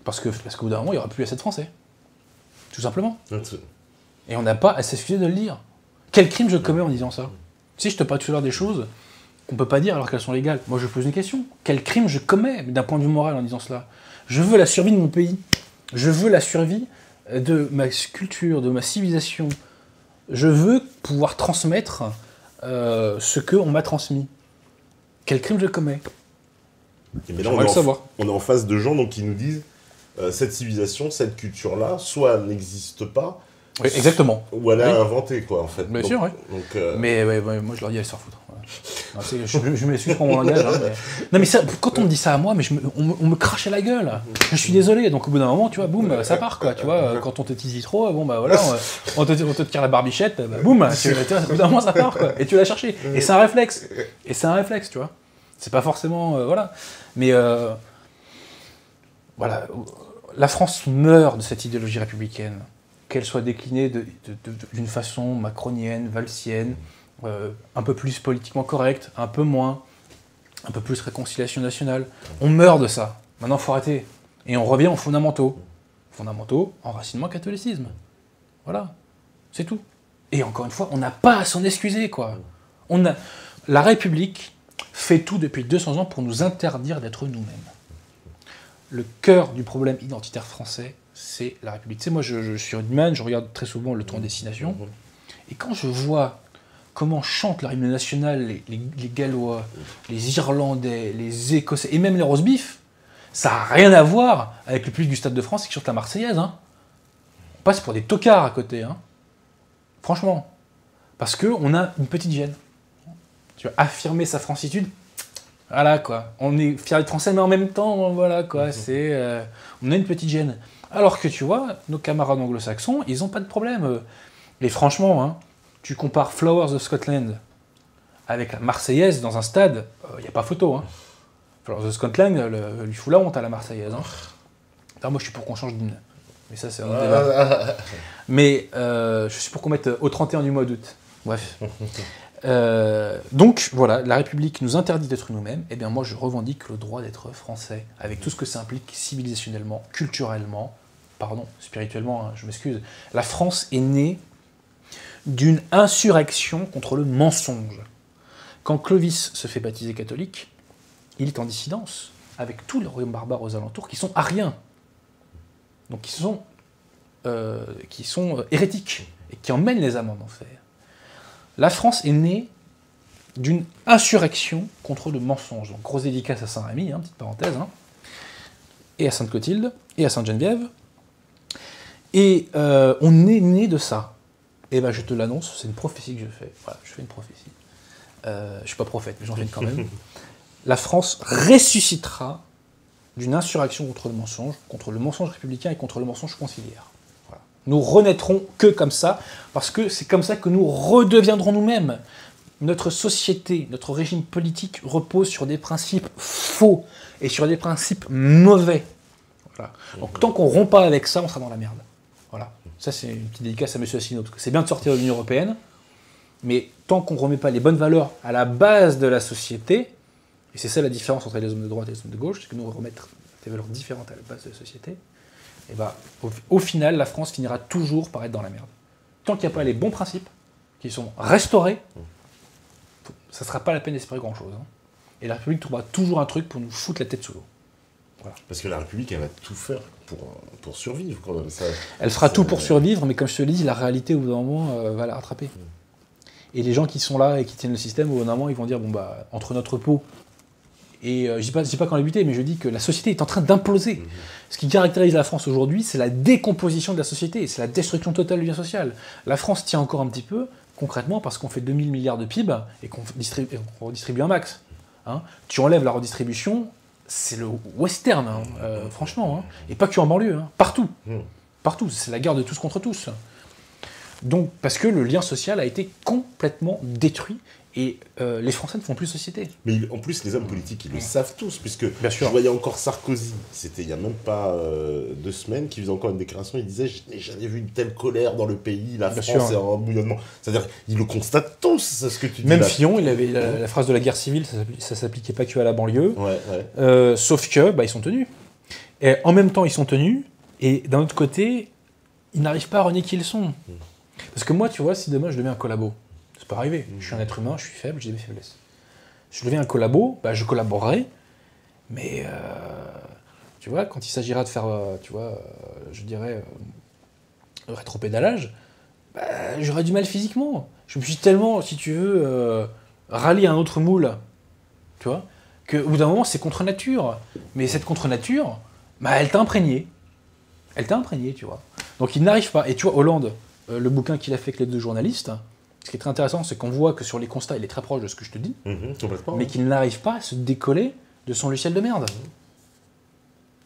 Parce qu'au bout d'un moment, il n'y aura plus assez de Français. Tout simplement. Et on n'a pas à s'excuser de le dire. Quel crime je commets en disant ça? Tu sais, je te parle tout à l'heure des choses qu'on ne peut pas dire alors qu'elles sont légales. Moi, je pose une question. Quel crime je commets d'un point de vue moral en disant cela? Je veux la survie de mon pays. Je veux la survie de ma culture, de ma civilisation. Je veux pouvoir transmettre ce qu'on m'a transmis. Quel crime je commets? Mais là, on est en face de gens donc, qui nous disent cette civilisation, cette culture-là, soit elle n'existe pas, oui, exactement. Ou elle a inventé, quoi, en fait. Bien sûr, oui. Mais moi, je leur dis, allez se faire foutre. Voilà. Je m'excuse pour mon langage. Hein, mais... Non, mais ça, quand on me dit ça à moi, mais on me crache à la gueule. Je suis désolé. Donc, au bout d'un moment, tu vois, boum, ça part, quoi. Tu vois, quand on te tease trop, bon, bah voilà, on te tire la barbichette, bah, boum, au bout d'un moment, ça part, quoi. Et tu l'as cherché. Et c'est un réflexe. Tu vois. C'est pas forcément. Voilà. Mais. Voilà. La France meurt de cette idéologie républicaine. Qu'elle soit déclinée d'une façon macronienne, valsienne, un peu plus politiquement correcte, un peu moins, un peu plus réconciliation nationale. On meurt de ça. Maintenant, il faut arrêter. Et on revient aux fondamentaux. Fondamentaux, enracinement, catholicisme. Voilà. C'est tout. Et encore une fois, on n'a pas à s'en excuser, quoi. La République fait tout depuis 200 ans pour nous interdire d'être nous-mêmes. Le cœur du problème identitaire français, c'est la République. Tu sais, moi, je suis rugbyman, je regarde très souvent le Tour des Destination, et quand je vois comment chantent leur hymne national les Gallois, les Irlandais, les Écossais, et même les roast-beef, ça n'a rien à voir avec le public du Stade de France qui chante la Marseillaise. Hein. On passe pour des tocards à côté. Hein. Franchement. Parce qu'on a une petite gêne. Tu vas affirmer sa francitude. Voilà, quoi. On est fiers d'être français, mais en même temps, voilà, quoi. On a une petite gêne. Alors que, tu vois, nos camarades anglo-saxons, ils n'ont pas de problème. Et franchement, hein, tu compares Flowers of Scotland avec la Marseillaise dans un stade, il n'y a pas photo. Hein. Flowers of Scotland lui fout la honte à la Marseillaise. Hein. Alors, moi, je suis pour qu'on change d'hymne. Mais ça, c'est un débat. Mais je suis pour qu'on mette au 31 du mois d'août. Bref. Donc, voilà, la République nous interdit d'être nous-mêmes. Eh bien, moi, je revendique le droit d'être français, avec tout ce que ça implique civilisationnellement, culturellement, spirituellement, hein, je m'excuse. La France est née d'une insurrection contre le mensonge. Quand Clovis se fait baptiser catholique, il est en dissidence avec tous les royaumes barbares aux alentours qui sont ariens, donc qui sont hérétiques et qui emmènent les âmes en enfer. La France est née d'une insurrection contre le mensonge. Donc, grosse dédicace à Saint-Rémy, hein, petite parenthèse, hein, et à Sainte-Clotilde, et à Sainte-Geneviève. Et on est né de ça. Et ben, je te l'annonce, c'est une prophétie que je fais. Voilà, je fais une prophétie. Je ne suis pas prophète, mais j'en fais une quand même. La France ressuscitera d'une insurrection contre le mensonge républicain et contre le mensonge conciliaire. Voilà. Nous renaîtrons que comme ça, parce que c'est comme ça que nous redeviendrons nous-mêmes. Notre société, notre régime politique repose sur des principes faux et sur des principes mauvais. Voilà. Donc tant qu'on ne rompt pas avec ça, on sera dans la merde. Voilà. Ça, c'est une petite dédicace à M. Asselineau, parce que c'est bien de sortir de l'Union européenne, mais tant qu'on ne remet pas les bonnes valeurs à la base de la société, et c'est ça la différence entre les hommes de droite et les hommes de gauche, c'est que nous remettre des valeurs différentes à la base de la société, et bah, au final, la France finira toujours par être dans la merde. Tant qu'il n'y a pas les bons principes qui sont restaurés, ça ne sera pas la peine d'espérer grand-chose. Hein. Et la République trouvera toujours un truc pour nous foutre la tête sous l'eau. Voilà. Parce que la République, elle va tout faire pour survivre. Quand même. Elle fera tout pour survivre, mais comme je te l'ai dit, la réalité, au bout d'un moment, va la rattraper. Et les gens qui sont là et qui tiennent le système, au bout d'un moment, ils vont dire, bon, bah, entre notre peau et... je ne dis pas quand débuter, mais je dis que la société est en train d'imploser. Ce qui caractérise la France aujourd'hui, c'est la décomposition de la société, c'est la destruction totale du lien social. La France tient encore un petit peu, concrètement, parce qu'on fait 2000 milliards de PIB et qu'on redistribue un max. Hein. Tu enlèves la redistribution, c'est le western, hein, franchement. Hein. Et pas que en banlieue, hein. Partout. Partout, c'est la guerre de tous contre tous. Donc, parce que le lien social a été complètement détruit et les Français ne font plus société. Mais en plus, les hommes politiques, ils le savent tous, puisque Bien sûr. je voyais encore Sarkozy, c'était il n'y a même pas 2 semaines, qui faisait encore une déclaration, il disait « Je n'ai jamais vu une telle colère dans le pays, la France est en bouillonnement ». C'est-à-dire, ils le constatent tous, c'est ce que tu dis. Même là. Fillon, il avait la phrase de la guerre civile, ça s'appliquait pas que à la banlieue. Ouais. Sauf que, bah, ils sont tenus. Et en même temps, ils sont tenus, et d'un autre côté, ils n'arrivent pas à renier qui ils sont. Parce que moi, tu vois, si demain je deviens un collabo, c'est pas arrivé. Je suis un être humain, je suis faible, j'ai des faiblesses. Si je deviens un collabo, bah, je collaborerai, mais tu vois, quand il s'agira de faire, je dirais, rétropédalage, bah, j'aurais du mal physiquement. Je me suis tellement, si tu veux, rallié à un autre moule, tu vois, qu'au bout d'un moment, c'est contre nature. Mais cette contre nature, bah, elle t'a imprégné. Elle t'a imprégné, tu vois. Donc il n'arrive pas. Et tu vois, Hollande, le bouquin qu'il a fait avec les 2 journalistes, ce qui est très intéressant, c'est qu'on voit que sur les constats, il est très proche de ce que je te dis, mais qu'il n'arrive pas à se décoller de son logiciel de merde.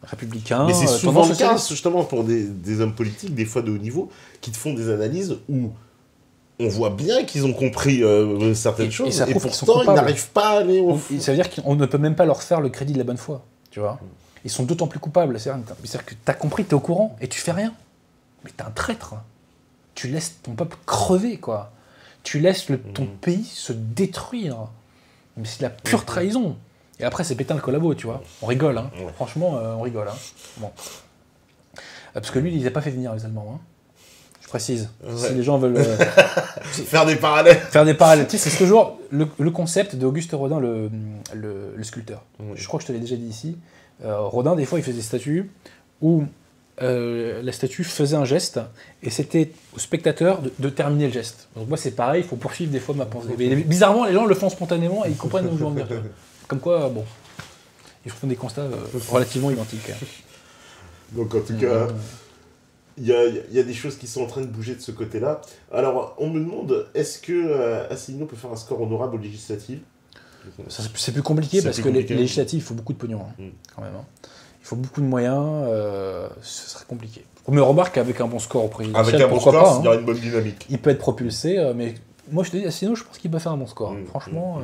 Républicain, mais c'est souvent le cas, socialiste. justement, pour des hommes politiques, des fois de haut niveau, qui te font des analyses où on voit bien qu'ils ont compris certaines choses, ça et prouve qu'ils sont pourtant, ils coupables. n'arrivent pas à aller au fond. Ça veut dire qu'on ne peut même pas leur faire le crédit de la bonne foi, tu vois. Ils sont d'autant plus coupables. C'est-à-dire que t'as compris, t'es au courant, et tu fais rien. Mais t'es un traître. Tu laisses ton peuple crever, quoi. Tu laisses ton pays se détruire. Mais c'est de la pure trahison. Et après, c'est Pétain le collabo, tu vois. On rigole, hein. Franchement, on rigole. Hein. Bon. Parce que lui, il les a pas fait venir, les Allemands. Hein. Je précise. Si les gens veulent... Faire des parallèles. Faire des parallèles. Tu sais, c'est toujours le concept d'Auguste Rodin, le sculpteur. Je crois que je te l'ai déjà dit ici. Rodin, des fois, il faisait des statues où la statue faisait un geste et c'était au spectateur de terminer le geste. Donc moi, c'est pareil, il faut poursuivre des fois ma pensée. Mais bizarrement, les gens le font spontanément et ils comprennent où je veux en venir. Comme quoi, bon, ils font des constats relativement identiques. Donc en tout cas, il y a des choses qui sont en train de bouger de ce côté-là. Alors, on me demande, est-ce que Asselineau peut faire un score honorable aux législatives ? C'est plus compliqué parce que les législatives, il faut beaucoup de pognon, hein, quand même. Hein. Il faut beaucoup de moyens, ce serait compliqué. Mais remarque qu'avec un bon score au présidentiel, avec un bon pourquoi score, pas, il y aura une bonne dynamique. Il peut être propulsé, mais moi je te dis, Asselineau, je pense qu'il peut faire un bon score. Franchement,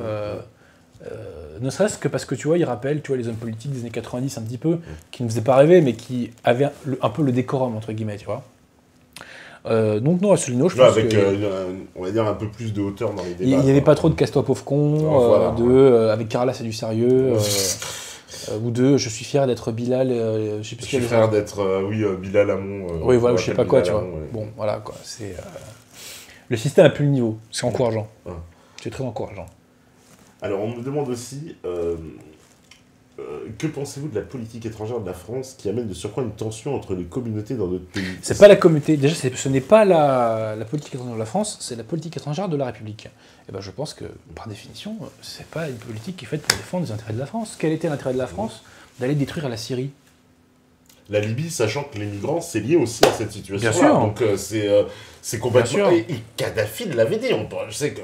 ne serait-ce que parce que tu vois, il rappelle les hommes politiques des années 90 un petit peu, qui ne faisaient pas rêver, mais qui avaient un peu le décorum, entre guillemets, tu vois. Donc non, Asselineau, je pense avec, que... on va dire, un peu plus de hauteur dans les débats. Il n'y avait pas trop de casse-toi pauvre con, avec Carla c'est du sérieux, ou de je suis fier d'être Bilal, je sais plus je suis fier d'être, Bilal Hamon. Oui, voilà, je sais pas quoi, tu vois. Bon, voilà, quoi, c'est... Le système a plus le niveau, c'est encourageant. C'est très encourageant. Alors, on me demande aussi, que pensez-vous de la politique étrangère de la France qui amène de surcroît une tension entre les communautés dans notre pays ? C'est pas la communauté, déjà ce n'est pas la politique étrangère de la France, c'est la politique étrangère de la République. Et ben je pense que, par définition, c'est pas une politique qui est faite pour défendre les intérêts de la France. Quel était l'intérêt de la France d'aller détruire la Syrie ? La Libye, sachant que les migrants, c'est lié aussi à cette situation-là. Bien sûr. Donc c'est complètement... Et Kadhafi l'avait dit, je sais que...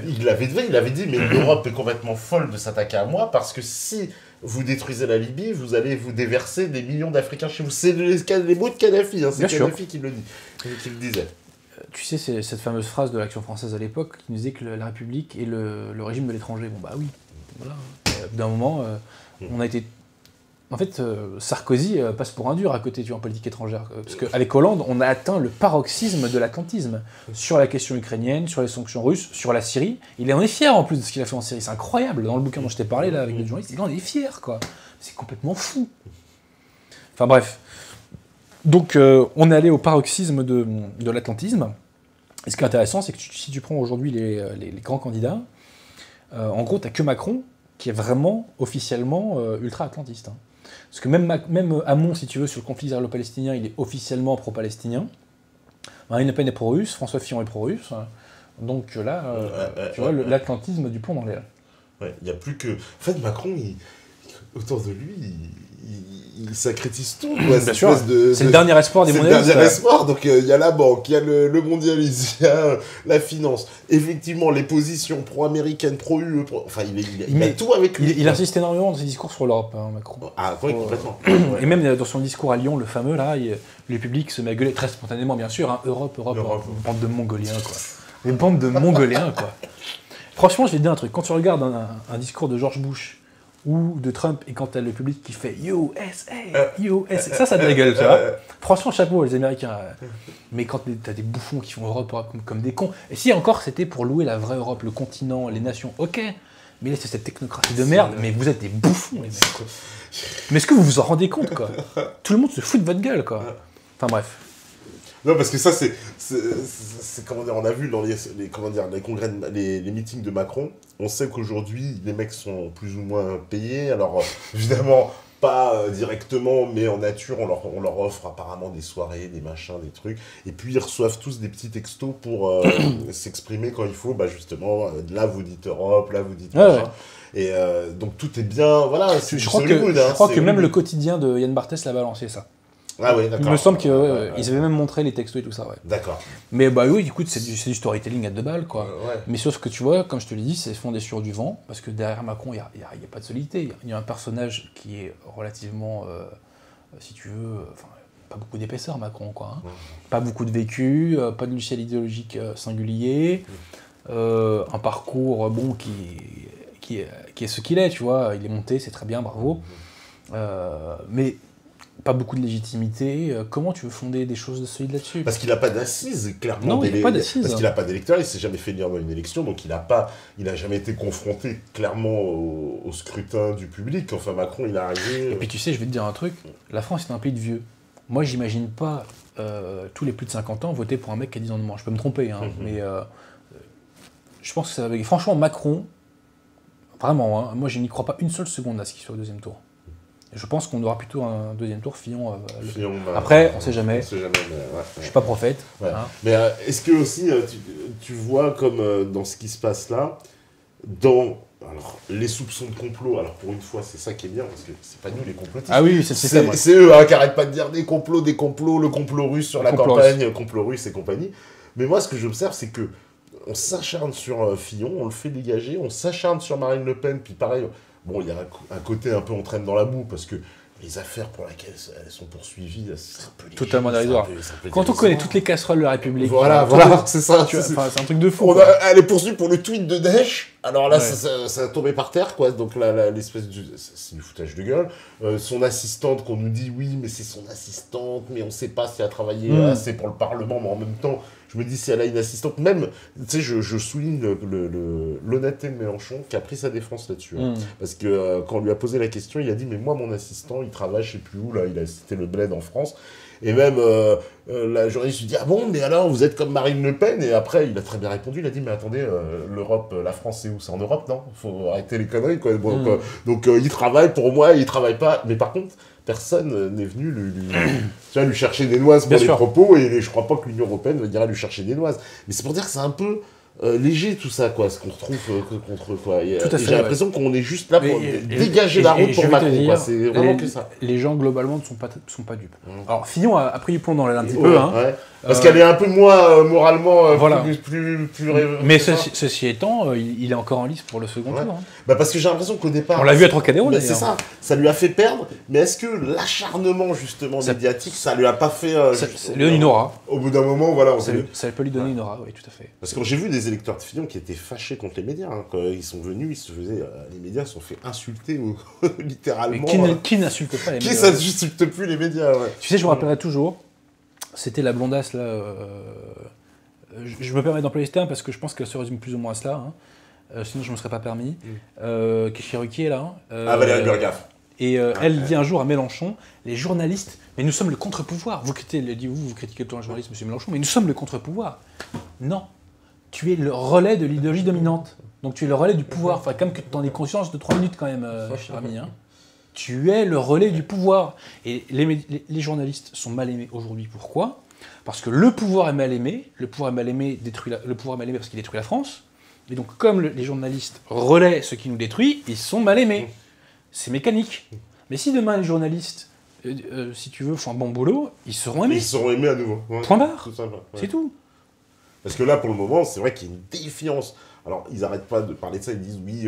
Il l'avait dit, mais l'Europe est complètement folle de s'attaquer à moi, parce que si vous détruisez la Libye, vous allez vous déverser des millions d'Africains chez vous. C'est les mots de Kadhafi, hein, c'est Kadhafi qui le dit, qui le disait. Tu sais, c'est cette fameuse phrase de l'Action française à l'époque qui nous disait que la République est le régime de l'étranger. Bon bah oui, voilà. D'un moment, on a été... En fait, Sarkozy passe pour un dur à côté, tu vois, en politique étrangère. Parce qu'avec Hollande, on a atteint le paroxysme de l'atlantisme. Sur la question ukrainienne, sur les sanctions russes, sur la Syrie. Il en est fier en plus de ce qu'il a fait en Syrie. C'est incroyable. Dans le bouquin dont je t'ai parlé, là, avec les journalistes, il en est fier, quoi. C'est complètement fou. Enfin bref. Donc, on est allé au paroxysme de l'atlantisme. Et ce qui est intéressant, c'est que si tu prends aujourd'hui les grands candidats, en gros, tu n'as que Macron qui est vraiment officiellement ultra-atlantiste. Hein. Parce que même Hamon, si tu veux, sur le conflit israélo-palestinien, il est officiellement pro-palestinien. Marine Le Pen est pro-russe, François Fillon est pro-russe. Donc là, tu vois, l'atlantisme du plomb dans l'aile. Ouais, il n'y a plus que... En fait, Macron, autour de lui, il sacrétise tout. Quoi. Bien sûr, c'est le dernier espoir des mondialistes. C'est le dernier espoir, donc il y a la banque, il y a le mondialisme, il y a la finance. Effectivement, les positions pro-américaines, pro-UE, enfin, il a tout avec lui. Il insiste énormément dans ses discours sur l'Europe, hein, Macron. Ah, oui, complètement. Et même dans son discours à Lyon, le fameux, là, le public se met à gueuler, très spontanément, bien sûr, hein, Europe. Une bande de Mongoliens, quoi. Une bande de Mongoliens, quoi. Franchement, je vais te dire un truc. Quand tu regardes un discours de George Bush ou de Trump, et quand t'as le public qui fait USA, ça dégueule, tu vois. Franchement, chapeau, les Américains. Mais quand t'as des bouffons qui font Europe comme des cons. Et si encore c'était pour louer la vraie Europe, le continent, les nations, ok. Mais là, c'est cette technocratie de merde. Mais vous êtes des bouffons, les mecs. Quoi. Mais est-ce que vous vous en rendez compte, quoi? Tout le monde se fout de votre gueule, quoi. Enfin bref. Non, parce que ça, c'est comment dire, on a vu dans les congrès, les meetings de Macron, on sait qu'aujourd'hui, les mecs sont plus ou moins payés. Alors, évidemment, pas directement, mais en nature, on leur offre apparemment des soirées, des machins, des trucs. Et puis, ils reçoivent tous des petits textos pour s'exprimer quand il faut. Bah, justement, là, vous dites Europe, là, vous dites machin. Ouais. Et donc, tout est bien. Voilà, je crois que même le quotidien de Yann Barthès l'a balancé, ça. Ah oui, d'accord. Il me semble qu'ils avaient même montré les textos et tout ça, ouais. D'accord. Mais bah oui, écoute, c'est du storytelling à 2 balles, quoi. Ouais. Mais sauf que tu vois, comme je te l'ai dit, c'est fondé sur du vent, parce que derrière Macron, il n'y a pas de solidité. Il y a un personnage qui est relativement, si tu veux, pas beaucoup d'épaisseur, Macron, quoi. Hein. Pas beaucoup de vécu, pas de logiciel idéologique singulier, un parcours, bon, qui est ce qu'il est, tu vois. Il est monté, c'est très bien, bravo. Mais pas beaucoup de légitimité. Comment tu veux fonder des choses solides là-dessus? Parce qu'il n'a pas d'assises, clairement. Non, il n'a pas d'assises. Parce qu'il n'a pas d'électeurs, il ne s'est jamais fait lire dans une élection, donc il n'a jamais été confronté clairement au scrutin du public. Enfin, Macron, il est arrivé... Et puis tu sais, je vais te dire un truc, la France est un pays de vieux. Moi, j'imagine pas tous les plus de 50 ans voter pour un mec qui a 10 ans de moins. Je peux me tromper, hein, mais je pense que ça va... Franchement, Macron, vraiment, hein, moi, je n'y crois pas une seule seconde à ce qu'il soit au deuxième tour. Je pense qu'on aura plutôt un deuxième tour, Fillon. Après, on sait jamais. On sait jamais, mais ouais. Je suis pas prophète. Ouais. Hein. Mais est-ce que aussi, tu vois comme dans ce qui se passe là, dans les soupçons de complot, alors pour une fois, c'est ça qui est bien, parce que c'est pas nous les complotistes. Ah oui, c'est ça. C'est eux qui arrêtent pas de dire des complots, le complot russe sur la campagne, le complot russe et compagnie. Mais moi, ce que j'observe, c'est que on s'acharne sur Fillon, on le fait dégager, on s'acharne sur Marine Le Pen, puis pareil... Bon, il y a un côté un peu on traîne dans la boue, parce que les affaires pour lesquelles elles sont poursuivies, c'est un peu léger. Totalement dérisoire. Quand on connaît toutes les casseroles de la République... Voilà, c'est ça. C'est un truc de fou. Elle est poursuivie pour le tweet de Daesh. Alors là, ça a tombé par terre, quoi. Donc là, l'espèce de... C'est du foutage de gueule. Son assistante, qu'on nous dit, oui, mais c'est son assistante, mais on sait pas si elle a travaillé assez pour le Parlement, mais en même temps... Je me dis, si elle a une assistante, même, tu sais, je souligne l'honnêteté de Mélenchon qui a pris sa défense là-dessus. Hein. Parce que quand on lui a posé la question, il a dit, mais moi, mon assistant, il travaille, je sais plus où, là, il a cité le bled en France. Et même, la journaliste lui dit, ah bon, mais alors, vous êtes comme Marine Le Pen? Et après, il a très bien répondu, il a dit, mais attendez, l'Europe, la France, c'est où? C'est en Europe, non? Faut arrêter les conneries, quoi. Bon, donc, il travaille pour moi, il travaille pas. Mais par contre, personne n'est venu lui chercher des noises pour les propos, et je crois pas que l'Union Européenne va dire à lui chercher des noises. Mais c'est pour dire que c'est un peu léger tout ça, quoi, ce qu'on retrouve contre quoi. Et j'ai l'impression qu'on est juste là pour dégager la route pour Macron, quoi. C'est vraiment que ça. Les gens, globalement, ne sont pas dupes. Alors, Fillon a pris du plomb dans l'aile un petit peu, hein. Ouais. Parce qu'elle est un peu moins moralement plus mais ceci étant, il est encore en lice pour le second tour. Hein. Bah parce que j'ai l'impression qu'au départ... On l'a vu à Trocadéro, d'ailleurs. C'est ça lui a fait perdre, mais est-ce que l'acharnement, justement, médiatique, ça lui a pas fait... ça lui donne une aura. Au bout d'un moment, voilà... Ça peut lui donner une aura, oui, tout à fait. Parce que j'ai vu des électeurs de Fillon qui étaient fâchés contre les médias. Hein. Quand ils sont venus, les médias se sont fait insulter, littéralement. Mais qui n'insulte pas les médias? Qui s'insulte plus les médias, ouais. Tu sais, je me rappellerai toujours... C'était la blondasse, là... je me permets d'employer ce terme parce que je pense qu'elle se résume plus ou moins à cela. Hein. Sinon, je ne me serais pas permis. Qui est chez Ruquier, là. Valérie Burgaf. Et elle dit un jour à Mélenchon, les journalistes, mais nous sommes le contre-pouvoir. Vous critiquez tout un journaliste, monsieur Mélenchon, mais nous sommes le contre-pouvoir. Non, tu es le relais de l'idéologie dominante. Donc tu es le relais du pouvoir. Enfin, comme que tu en aies conscience de 3 minutes quand même, cher ami. Hein. Tu es le relais du pouvoir. Et les journalistes sont mal aimés aujourd'hui. Pourquoi ? Parce que le pouvoir est mal aimé. Le pouvoir est mal aimé parce qu'il détruit la France. Et donc, comme les journalistes relaient ce qui nous détruit, ils sont mal aimés. C'est mécanique. Mais si demain les journalistes, si tu veux, font un bon boulot, ils seront aimés. Ils seront aimés à nouveau. Ouais. Point barre. Tout simple, ouais. C'est tout. Parce que là, pour le moment, c'est vrai qu'il y a une défiance. Alors, ils n'arrêtent pas de parler de ça. Ils disent, oui,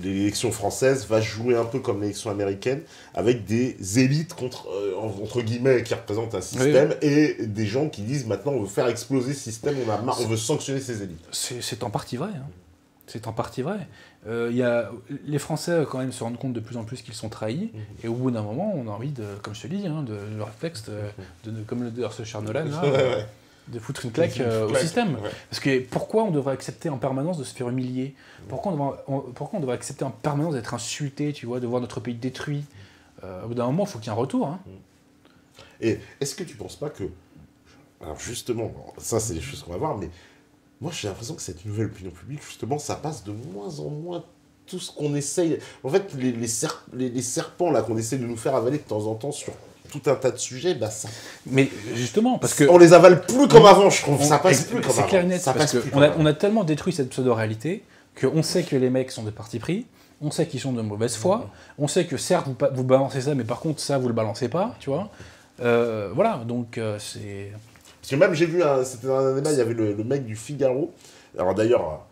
l'élection française va jouer un peu comme l'élection américaine, avec des élites entre guillemets, qui représentent un système, oui. Et des gens qui disent, maintenant, on veut faire exploser ce système, on veut sanctionner ces élites. C'est en partie vrai. Hein. C'est en partie vrai. Les Français, quand même, se rendent compte de plus en plus qu'ils sont trahis, et au bout d'un moment, on a envie, comme je te dis, de leur texte, comme le dit ce cher Nolan, là, ouais. De foutre une claque au système. Ouais. Parce que pourquoi on devrait accepter en permanence de se faire humilier ? Pourquoi on devrait accepter en permanence d'être insulté, tu vois, de voir notre pays détruit ? Au bout d'un moment, il faut qu'il y ait un retour. Hein. Et est-ce que tu ne penses pas que... Alors justement, ça c'est des choses qu'on va voir, mais moi j'ai l'impression que cette nouvelle opinion publique, justement, ça passe de moins en moins tout ce qu'on essaye... En fait, les serpents là qu'on essaie de nous faire avaler de temps en temps sur... tout un tas de sujets, bah ça... Mais justement, parce que... On les avale plus comme avant, je trouve. Ça passe plus comme avant. C'est clair et net, parce qu'on a tellement détruit cette pseudo-réalité qu'on sait que les mecs sont de parti pris, on sait qu'ils sont de mauvaise foi, on sait que certes, vous balancez ça, mais par contre, ça, vous le balancez pas, tu vois. Voilà, donc c'est... Parce que même, j'ai vu, c'était dans un débat, il y avait le mec du Figaro. Alors d'ailleurs,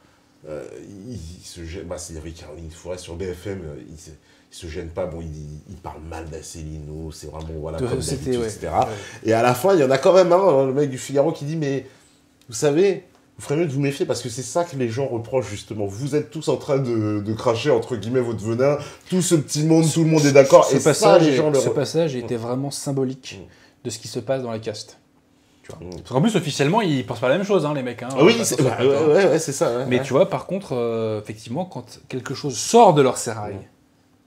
il se gêne... Bah, il y avait Caroline Forest sur BFM, il se gêne pas, bon, il parle mal d'Asselineau, c'est vraiment, voilà, comme d'habitude, ouais. Etc. Ouais. Et à la fin, il y en a quand même un, le mec du Figaro, qui dit, mais vous savez, vous ferez mieux de vous méfier, parce que c'est ça que les gens reprochent, justement. Vous êtes tous en train de cracher, entre guillemets, votre venin, tout ce petit monde, tout le monde est d'accord, et ça, les gens... Ce passage était vraiment symbolique de ce qui se passe dans la caste. Tu vois. Parce qu'en plus, officiellement, ils pensent pas la même chose, hein, les mecs. Hein, oui, c'est ça. Ouais, mais tu vois, par contre, effectivement, quand quelque chose sort de leur sérail,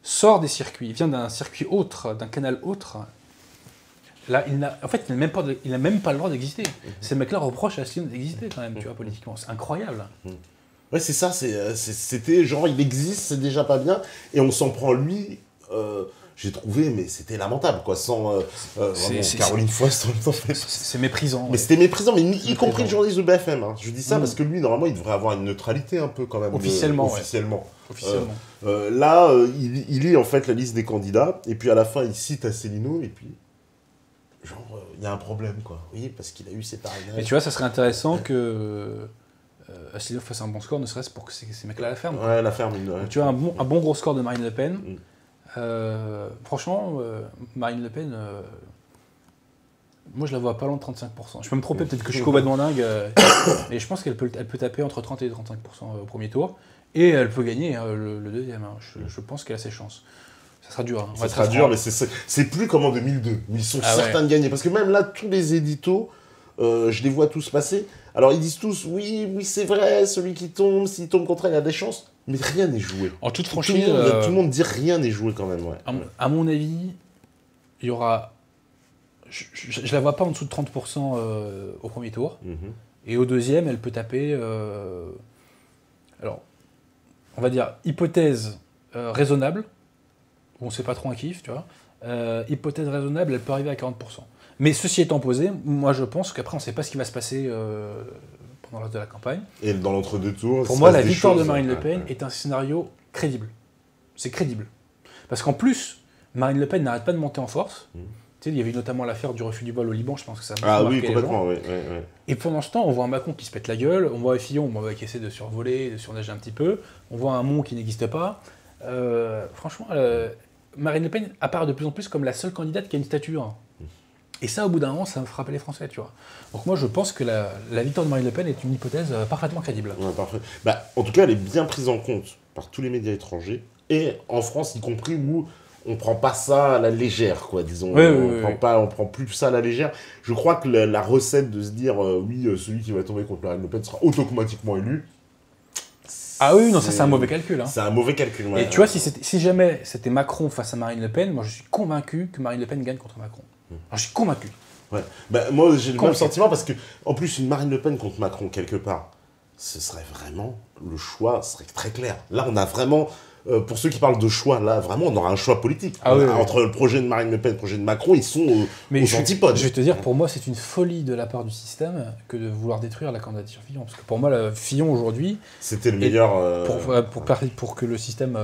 sort des circuits, vient d'un circuit autre, d'un canal autre, là, il n'a même pas le droit d'exister. Ces mecs-là reprochent à Asselineau d'exister, quand même, tu vois, politiquement. C'est incroyable. Ouais, c'est ça, c'était genre, il existe, c'est déjà pas bien, et on s'en prend lui... j'ai trouvé, mais c'était lamentable, quoi, sans Caroline Forest en même temps. C'est méprisant. Mais c'était méprisant, mais y compris le journaliste de BFM. Hein. Je dis ça parce que lui, normalement, il devrait avoir une neutralité un peu, quand même. Officiellement. Là, il lit, en fait, la liste des candidats, et puis à la fin, il cite Asselineau, et puis... Genre, il y a un problème, quoi. Oui, parce qu'il a eu ses parrainages. Mais tu vois, ça serait intéressant que... Asselineau fasse un bon score, ne serait-ce pour que ces mecs-là la ferment. Ouais, la ferme. Ouais. Tu vois, un bon gros score de Marine Le Pen... franchement, Marine Le Pen, moi je la vois pas loin de 35%. Je peux me tromper, peut-être que je suis complètement dingue, mais je pense qu'elle peut taper entre 30 et 35% au premier tour, et elle peut gagner le deuxième. Hein. Je pense qu'elle a ses chances. Ça sera dur. Hein. Ça sera dur, mais c'est plus comme en 2002, où ils sont certains de gagner. Parce que même là, tous les éditos, je les vois tous passer. Alors ils disent tous, oui, c'est vrai, celui qui tombe, s'il tombe contre elle, il a des chances. Mais rien n'est joué. En toute franchise... Tout le monde dit rien n'est joué quand même, ouais. À mon avis, il y aura... Je la vois pas en dessous de 30% au premier tour. Et au deuxième, elle peut taper... Alors, on va dire hypothèse raisonnable, où on ne sait pas trop un kiff, tu vois. Hypothèse raisonnable, elle peut arriver à 40%. Mais ceci étant posé, moi je pense qu'après, on ne sait pas ce qui va se passer... pendant le reste de la campagne. Et dans l'entre-deux tours... Pour moi, la victoire de Marine Le Pen est un scénario crédible. C'est crédible. Parce qu'en plus, Marine Le Pen n'arrête pas de monter en force. Tu sais, il y avait notamment l'affaire du refus du vol au Liban, je pense que ça a marqué complètement, oui. Et pendant ce temps, on voit un Macron qui se pète la gueule, on voit Fillon qui essaie de survoler, de surnager un petit peu, on voit un Mon qui n'existe pas. Franchement, Marine Le Pen apparaît de plus en plus comme la seule candidate qui a une stature. Et ça, au bout d'un moment, ça va frapper les Français, tu vois. Donc moi, je pense que la victoire de Marine Le Pen est une hypothèse parfaitement crédible. Ouais, parfait. Bah, en tout cas, elle est bien prise en compte par tous les médias étrangers, et en France y compris, où on prend pas ça à la légère, quoi, disons. On prend plus ça à la légère. Je crois que la recette de se dire, celui qui va tomber contre Marine Le Pen sera automatiquement élu, Ah oui, non, ça c'est un mauvais calcul. Hein. C'est un mauvais calcul, ouais. Et tu vois, si jamais c'était Macron face à Marine Le Pen, moi je suis convaincu que Marine Le Pen gagne contre Macron. Alors, je suis convaincu. Ouais. Bah, moi, j'ai le même sentiment parce que, en plus, une Marine Le Pen contre Macron, quelque part, ce serait vraiment, le choix serait très clair. Là, on a vraiment, pour ceux qui parlent de choix, là, vraiment, on aura un choix politique. Entre le projet de Marine Le Pen et le projet de Macron, ils sont aux antipodes. Je vais te dire, pour moi, c'est une folie de la part du système que de vouloir détruire la candidature Fillon. Parce que pour moi, Fillon, aujourd'hui... C'était le meilleur... Pour que le système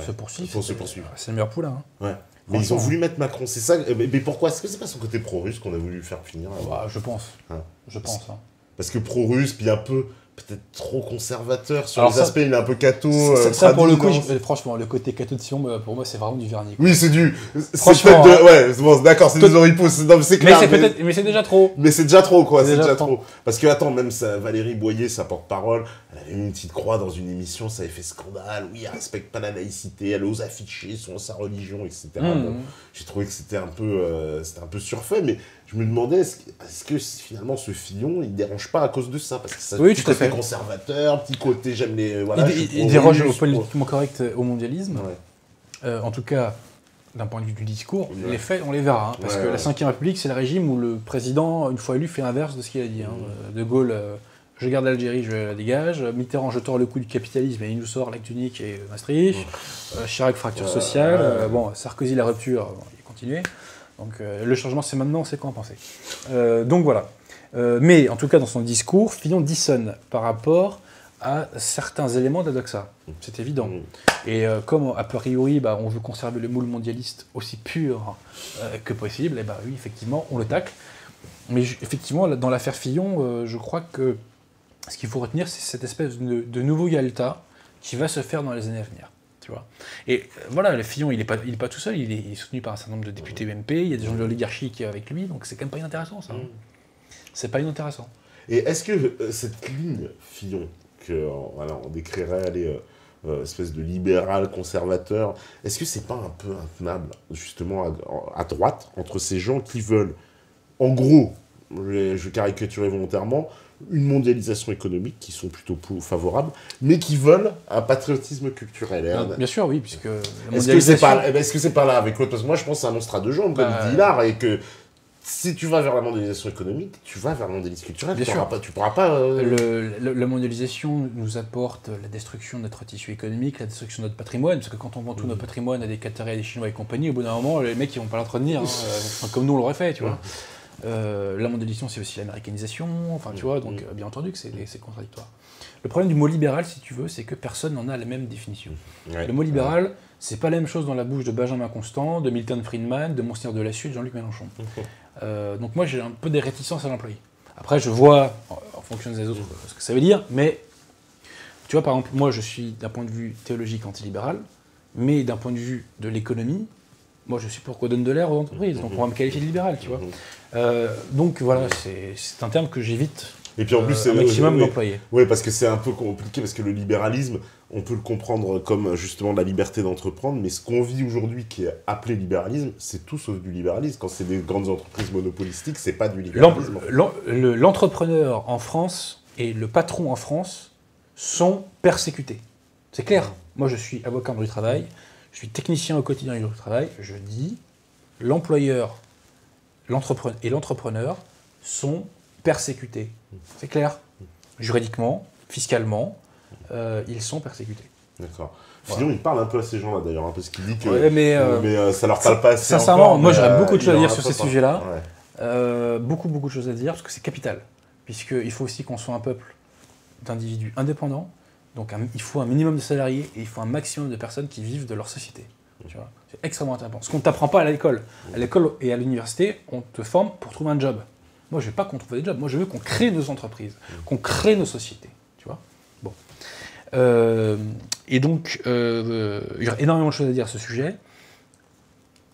se poursuive. C'est le meilleur poulain. Hein. Ouais. Mais ils ont voulu mettre Macron, c'est ça. Mais pourquoi? Est-ce que c'est pas son côté pro-russe qu'on a voulu faire finir? Je pense. Hein. Je pense. Hein. Parce que pro-russe, puis un peu, peut-être trop conservateur sur les aspects, il est un peu catho. Ça pour le coup, franchement, le côté catho de Fillon, pour moi, c'est vraiment du vernis. Oui, c'est du. Franchement. Ouais, bon, d'accord, c'est des oripeaux. Non, c'est clair. Mais c'est déjà trop. Mais c'est déjà trop, quoi. C'est déjà trop. Parce que, attends, même Valérie Boyer, sa porte-parole, elle avait mis une petite croix dans une émission, ça avait fait scandale. Oui, elle respecte pas la laïcité, elle ose afficher sa religion, etc. Bon, j'ai trouvé que c'était un peu surfait, mais je me demandais, est-ce que finalement ce Fillon, il dérange pas à cause de ça? Parce que ça, petit côté conservateur, petit côté, j'aime les... Voilà, il déroge au politiquement correct, au mondialisme. Ouais. En tout cas, d'un point de vue du discours, les faits, on les verra. Hein, parce que la Ve République, c'est le régime où le président, une fois élu, fait l'inverse de ce qu'il a dit. Hein. De Gaulle, je garde l'Algérie, je la dégage. Mitterrand, je tords le coup du capitalisme et il nous sort l'acte unique et Maastricht. Chirac, fracture sociale. Bon, Sarkozy, la rupture, il continue. Donc le changement, c'est maintenant, c'est quoi en penser. Donc voilà. Mais en tout cas, dans son discours, Fillon dissonne par rapport à certains éléments de la doxa. C'est évident. Et comme a priori, on veut conserver le moule mondialiste aussi pur que possible, et oui, effectivement, on le tacle. Mais effectivement, dans l'affaire Fillon, je crois que ce qu'il faut retenir, c'est cette espèce de nouveau Yalta qui va se faire dans les années à venir. Tu vois. Et voilà, le Fillon, il est pas tout seul, il est soutenu par un certain nombre de députés UMP, il y a des gens de l'oligarchie qui sont avec lui, donc c'est quand même pas inintéressant, ça. C'est pas inintéressant. Et est-ce que cette ligne Fillon, on décrirait espèce de libéral conservateur, est-ce que c'est pas un peu intenable, justement, à droite, entre ces gens qui veulent, en gros, je caricaturais volontairement, une mondialisation économique, qui sont plutôt favorables, mais qui veulent un patriotisme culturel. Bien sûr, oui, puisque... Est-ce que c'est pas là avec l'autre? Parce que moi, je pense que c'est un monstre à deux jambes, comme dit Hilar, et que si tu vas vers la mondialisation économique, tu vas vers la mondialisation culturelle. Bien sûr. Tu pourras pas... La mondialisation nous apporte la destruction de notre tissu économique, la destruction de notre patrimoine, parce que quand on vend tout notre patrimoine à des Qataris, à des Chinois et compagnie, au bout d'un moment, les mecs, ils vont pas l'entretenir, comme nous, on l'aurait fait, tu vois. La mondialisation, c'est aussi l'américanisation, tu vois, donc bien entendu que c'est contradictoire. Le problème du mot libéral, si tu veux, c'est que personne n'en a la même définition. Le mot libéral, c'est pas la même chose dans la bouche de Benjamin Constant, de Milton Friedman, de Monseigneur de Lassus, de Jean-Luc Mélenchon. Donc moi, j'ai un peu des réticences à l'employer. Après, je vois, en fonction des autres, ce que ça veut dire, mais tu vois, par exemple, moi, je suis d'un point de vue théologique antilibéral, mais d'un point de vue de l'économie, moi, je suis pour qu'on donne de l'air aux entreprises, donc on va me qualifier de libéral, tu vois. Donc voilà, c'est un terme que j'évite et puis en plus, un maximum d'employer. Oui, parce que c'est un peu compliqué, parce que le libéralisme, on peut le comprendre comme justement la liberté d'entreprendre, mais ce qu'on vit aujourd'hui qui est appelé libéralisme, c'est tout sauf du libéralisme. Quand c'est des grandes entreprises monopolistiques, c'est pas du libéralisme. L'entrepreneur en France et le patron en France sont persécutés. C'est clair. Moi, je suis avocat en droit du travail, je suis technicien au quotidien du droit du travail, je dis l'employeur et l'entrepreneur sont persécutés. C'est clair. Juridiquement, fiscalement, ils sont persécutés. D'accord. Fillon, il parle un peu à ces gens-là d'ailleurs, parce qu'il dit que mais ça leur parle pas assez. Sincèrement, encore, moi j'aurais beaucoup de choses à dire sur ces sujets-là. Ouais. Beaucoup de choses à dire, parce que c'est capital. Puisqu'il faut aussi qu'on soit un peuple d'individus indépendants. Donc il faut un minimum de salariés et il faut un maximum de personnes qui vivent de leur société. Tu vois, c'est extrêmement important. Ce qu'on ne t'apprend pas à l'école. À l'école et à l'université, on te forme pour trouver un job. Moi, je ne veux pas qu'on trouve des jobs. Moi, je veux qu'on crée nos entreprises, qu'on crée nos sociétés. Tu vois. Bon. Et donc, il y a énormément de choses à dire à ce sujet.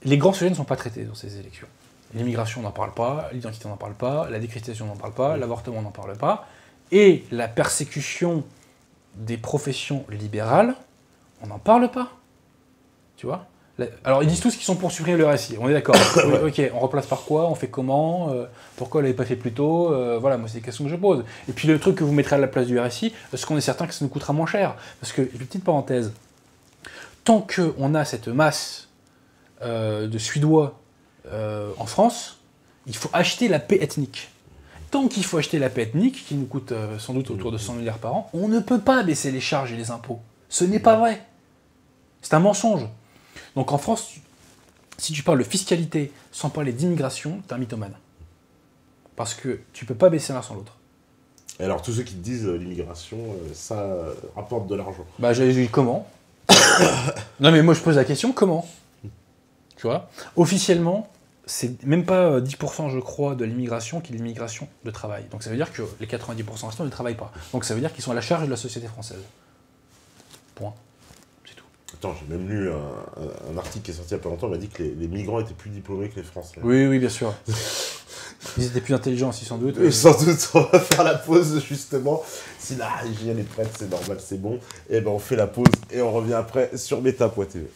Les grands sujets ne sont pas traités dans ces élections. L'immigration, on n'en parle pas. L'identité, on n'en parle pas. La décristianisation, on n'en parle pas. L'avortement, on n'en parle pas. Et la persécution des professions libérales, on n'en parle pas. Tu vois ? Alors, ils disent tous qu'ils sont pour supprimer le RSI, on est d'accord. Oui, ok, on remplace par quoi? On fait comment? Pourquoi on l'avait pas fait plus tôt? Voilà, moi, c'est des questions que je pose. Et puis, le truc que vous mettrez à la place du RSI, est-ce qu'on est certain que ça nous coûtera moins cher? Parce que, une petite parenthèse, tant qu'on a cette masse de Suédois en France, il faut acheter la paix ethnique. Tant qu'il faut acheter la paix ethnique, qui nous coûte sans doute autour de 100 milliards par an, on ne peut pas baisser les charges et les impôts. Ce n'est pas vrai. C'est un mensonge. Donc en France, si tu parles de fiscalité sans parler d'immigration, t'es un mythomane. Parce que tu peux pas baisser l'un sans l'autre. Et alors, tous ceux qui te disent l'immigration, ça rapporte de l'argent. Bah, j'ai dit comment? Non, mais moi je pose la question, comment? Tu vois? Officiellement, c'est même pas 10%, je crois, de l'immigration qui est l'immigration de travail. Donc ça veut dire que les 90% restants ne travaillent pas. Donc ça veut dire qu'ils sont à la charge de la société française. Point. C'est tout. Attends, j'ai même lu un article qui est sorti il y a pas longtemps, il m'a dit que les migrants étaient plus diplômés que les Français. Oui, oui, bien sûr. Ils étaient plus intelligents aussi, sans doute. Sans doute, on va faire la pause, justement. Si la hygiène est prête, c'est normal, c'est bon. Et ben on fait la pause et on revient après sur Metapoids TV.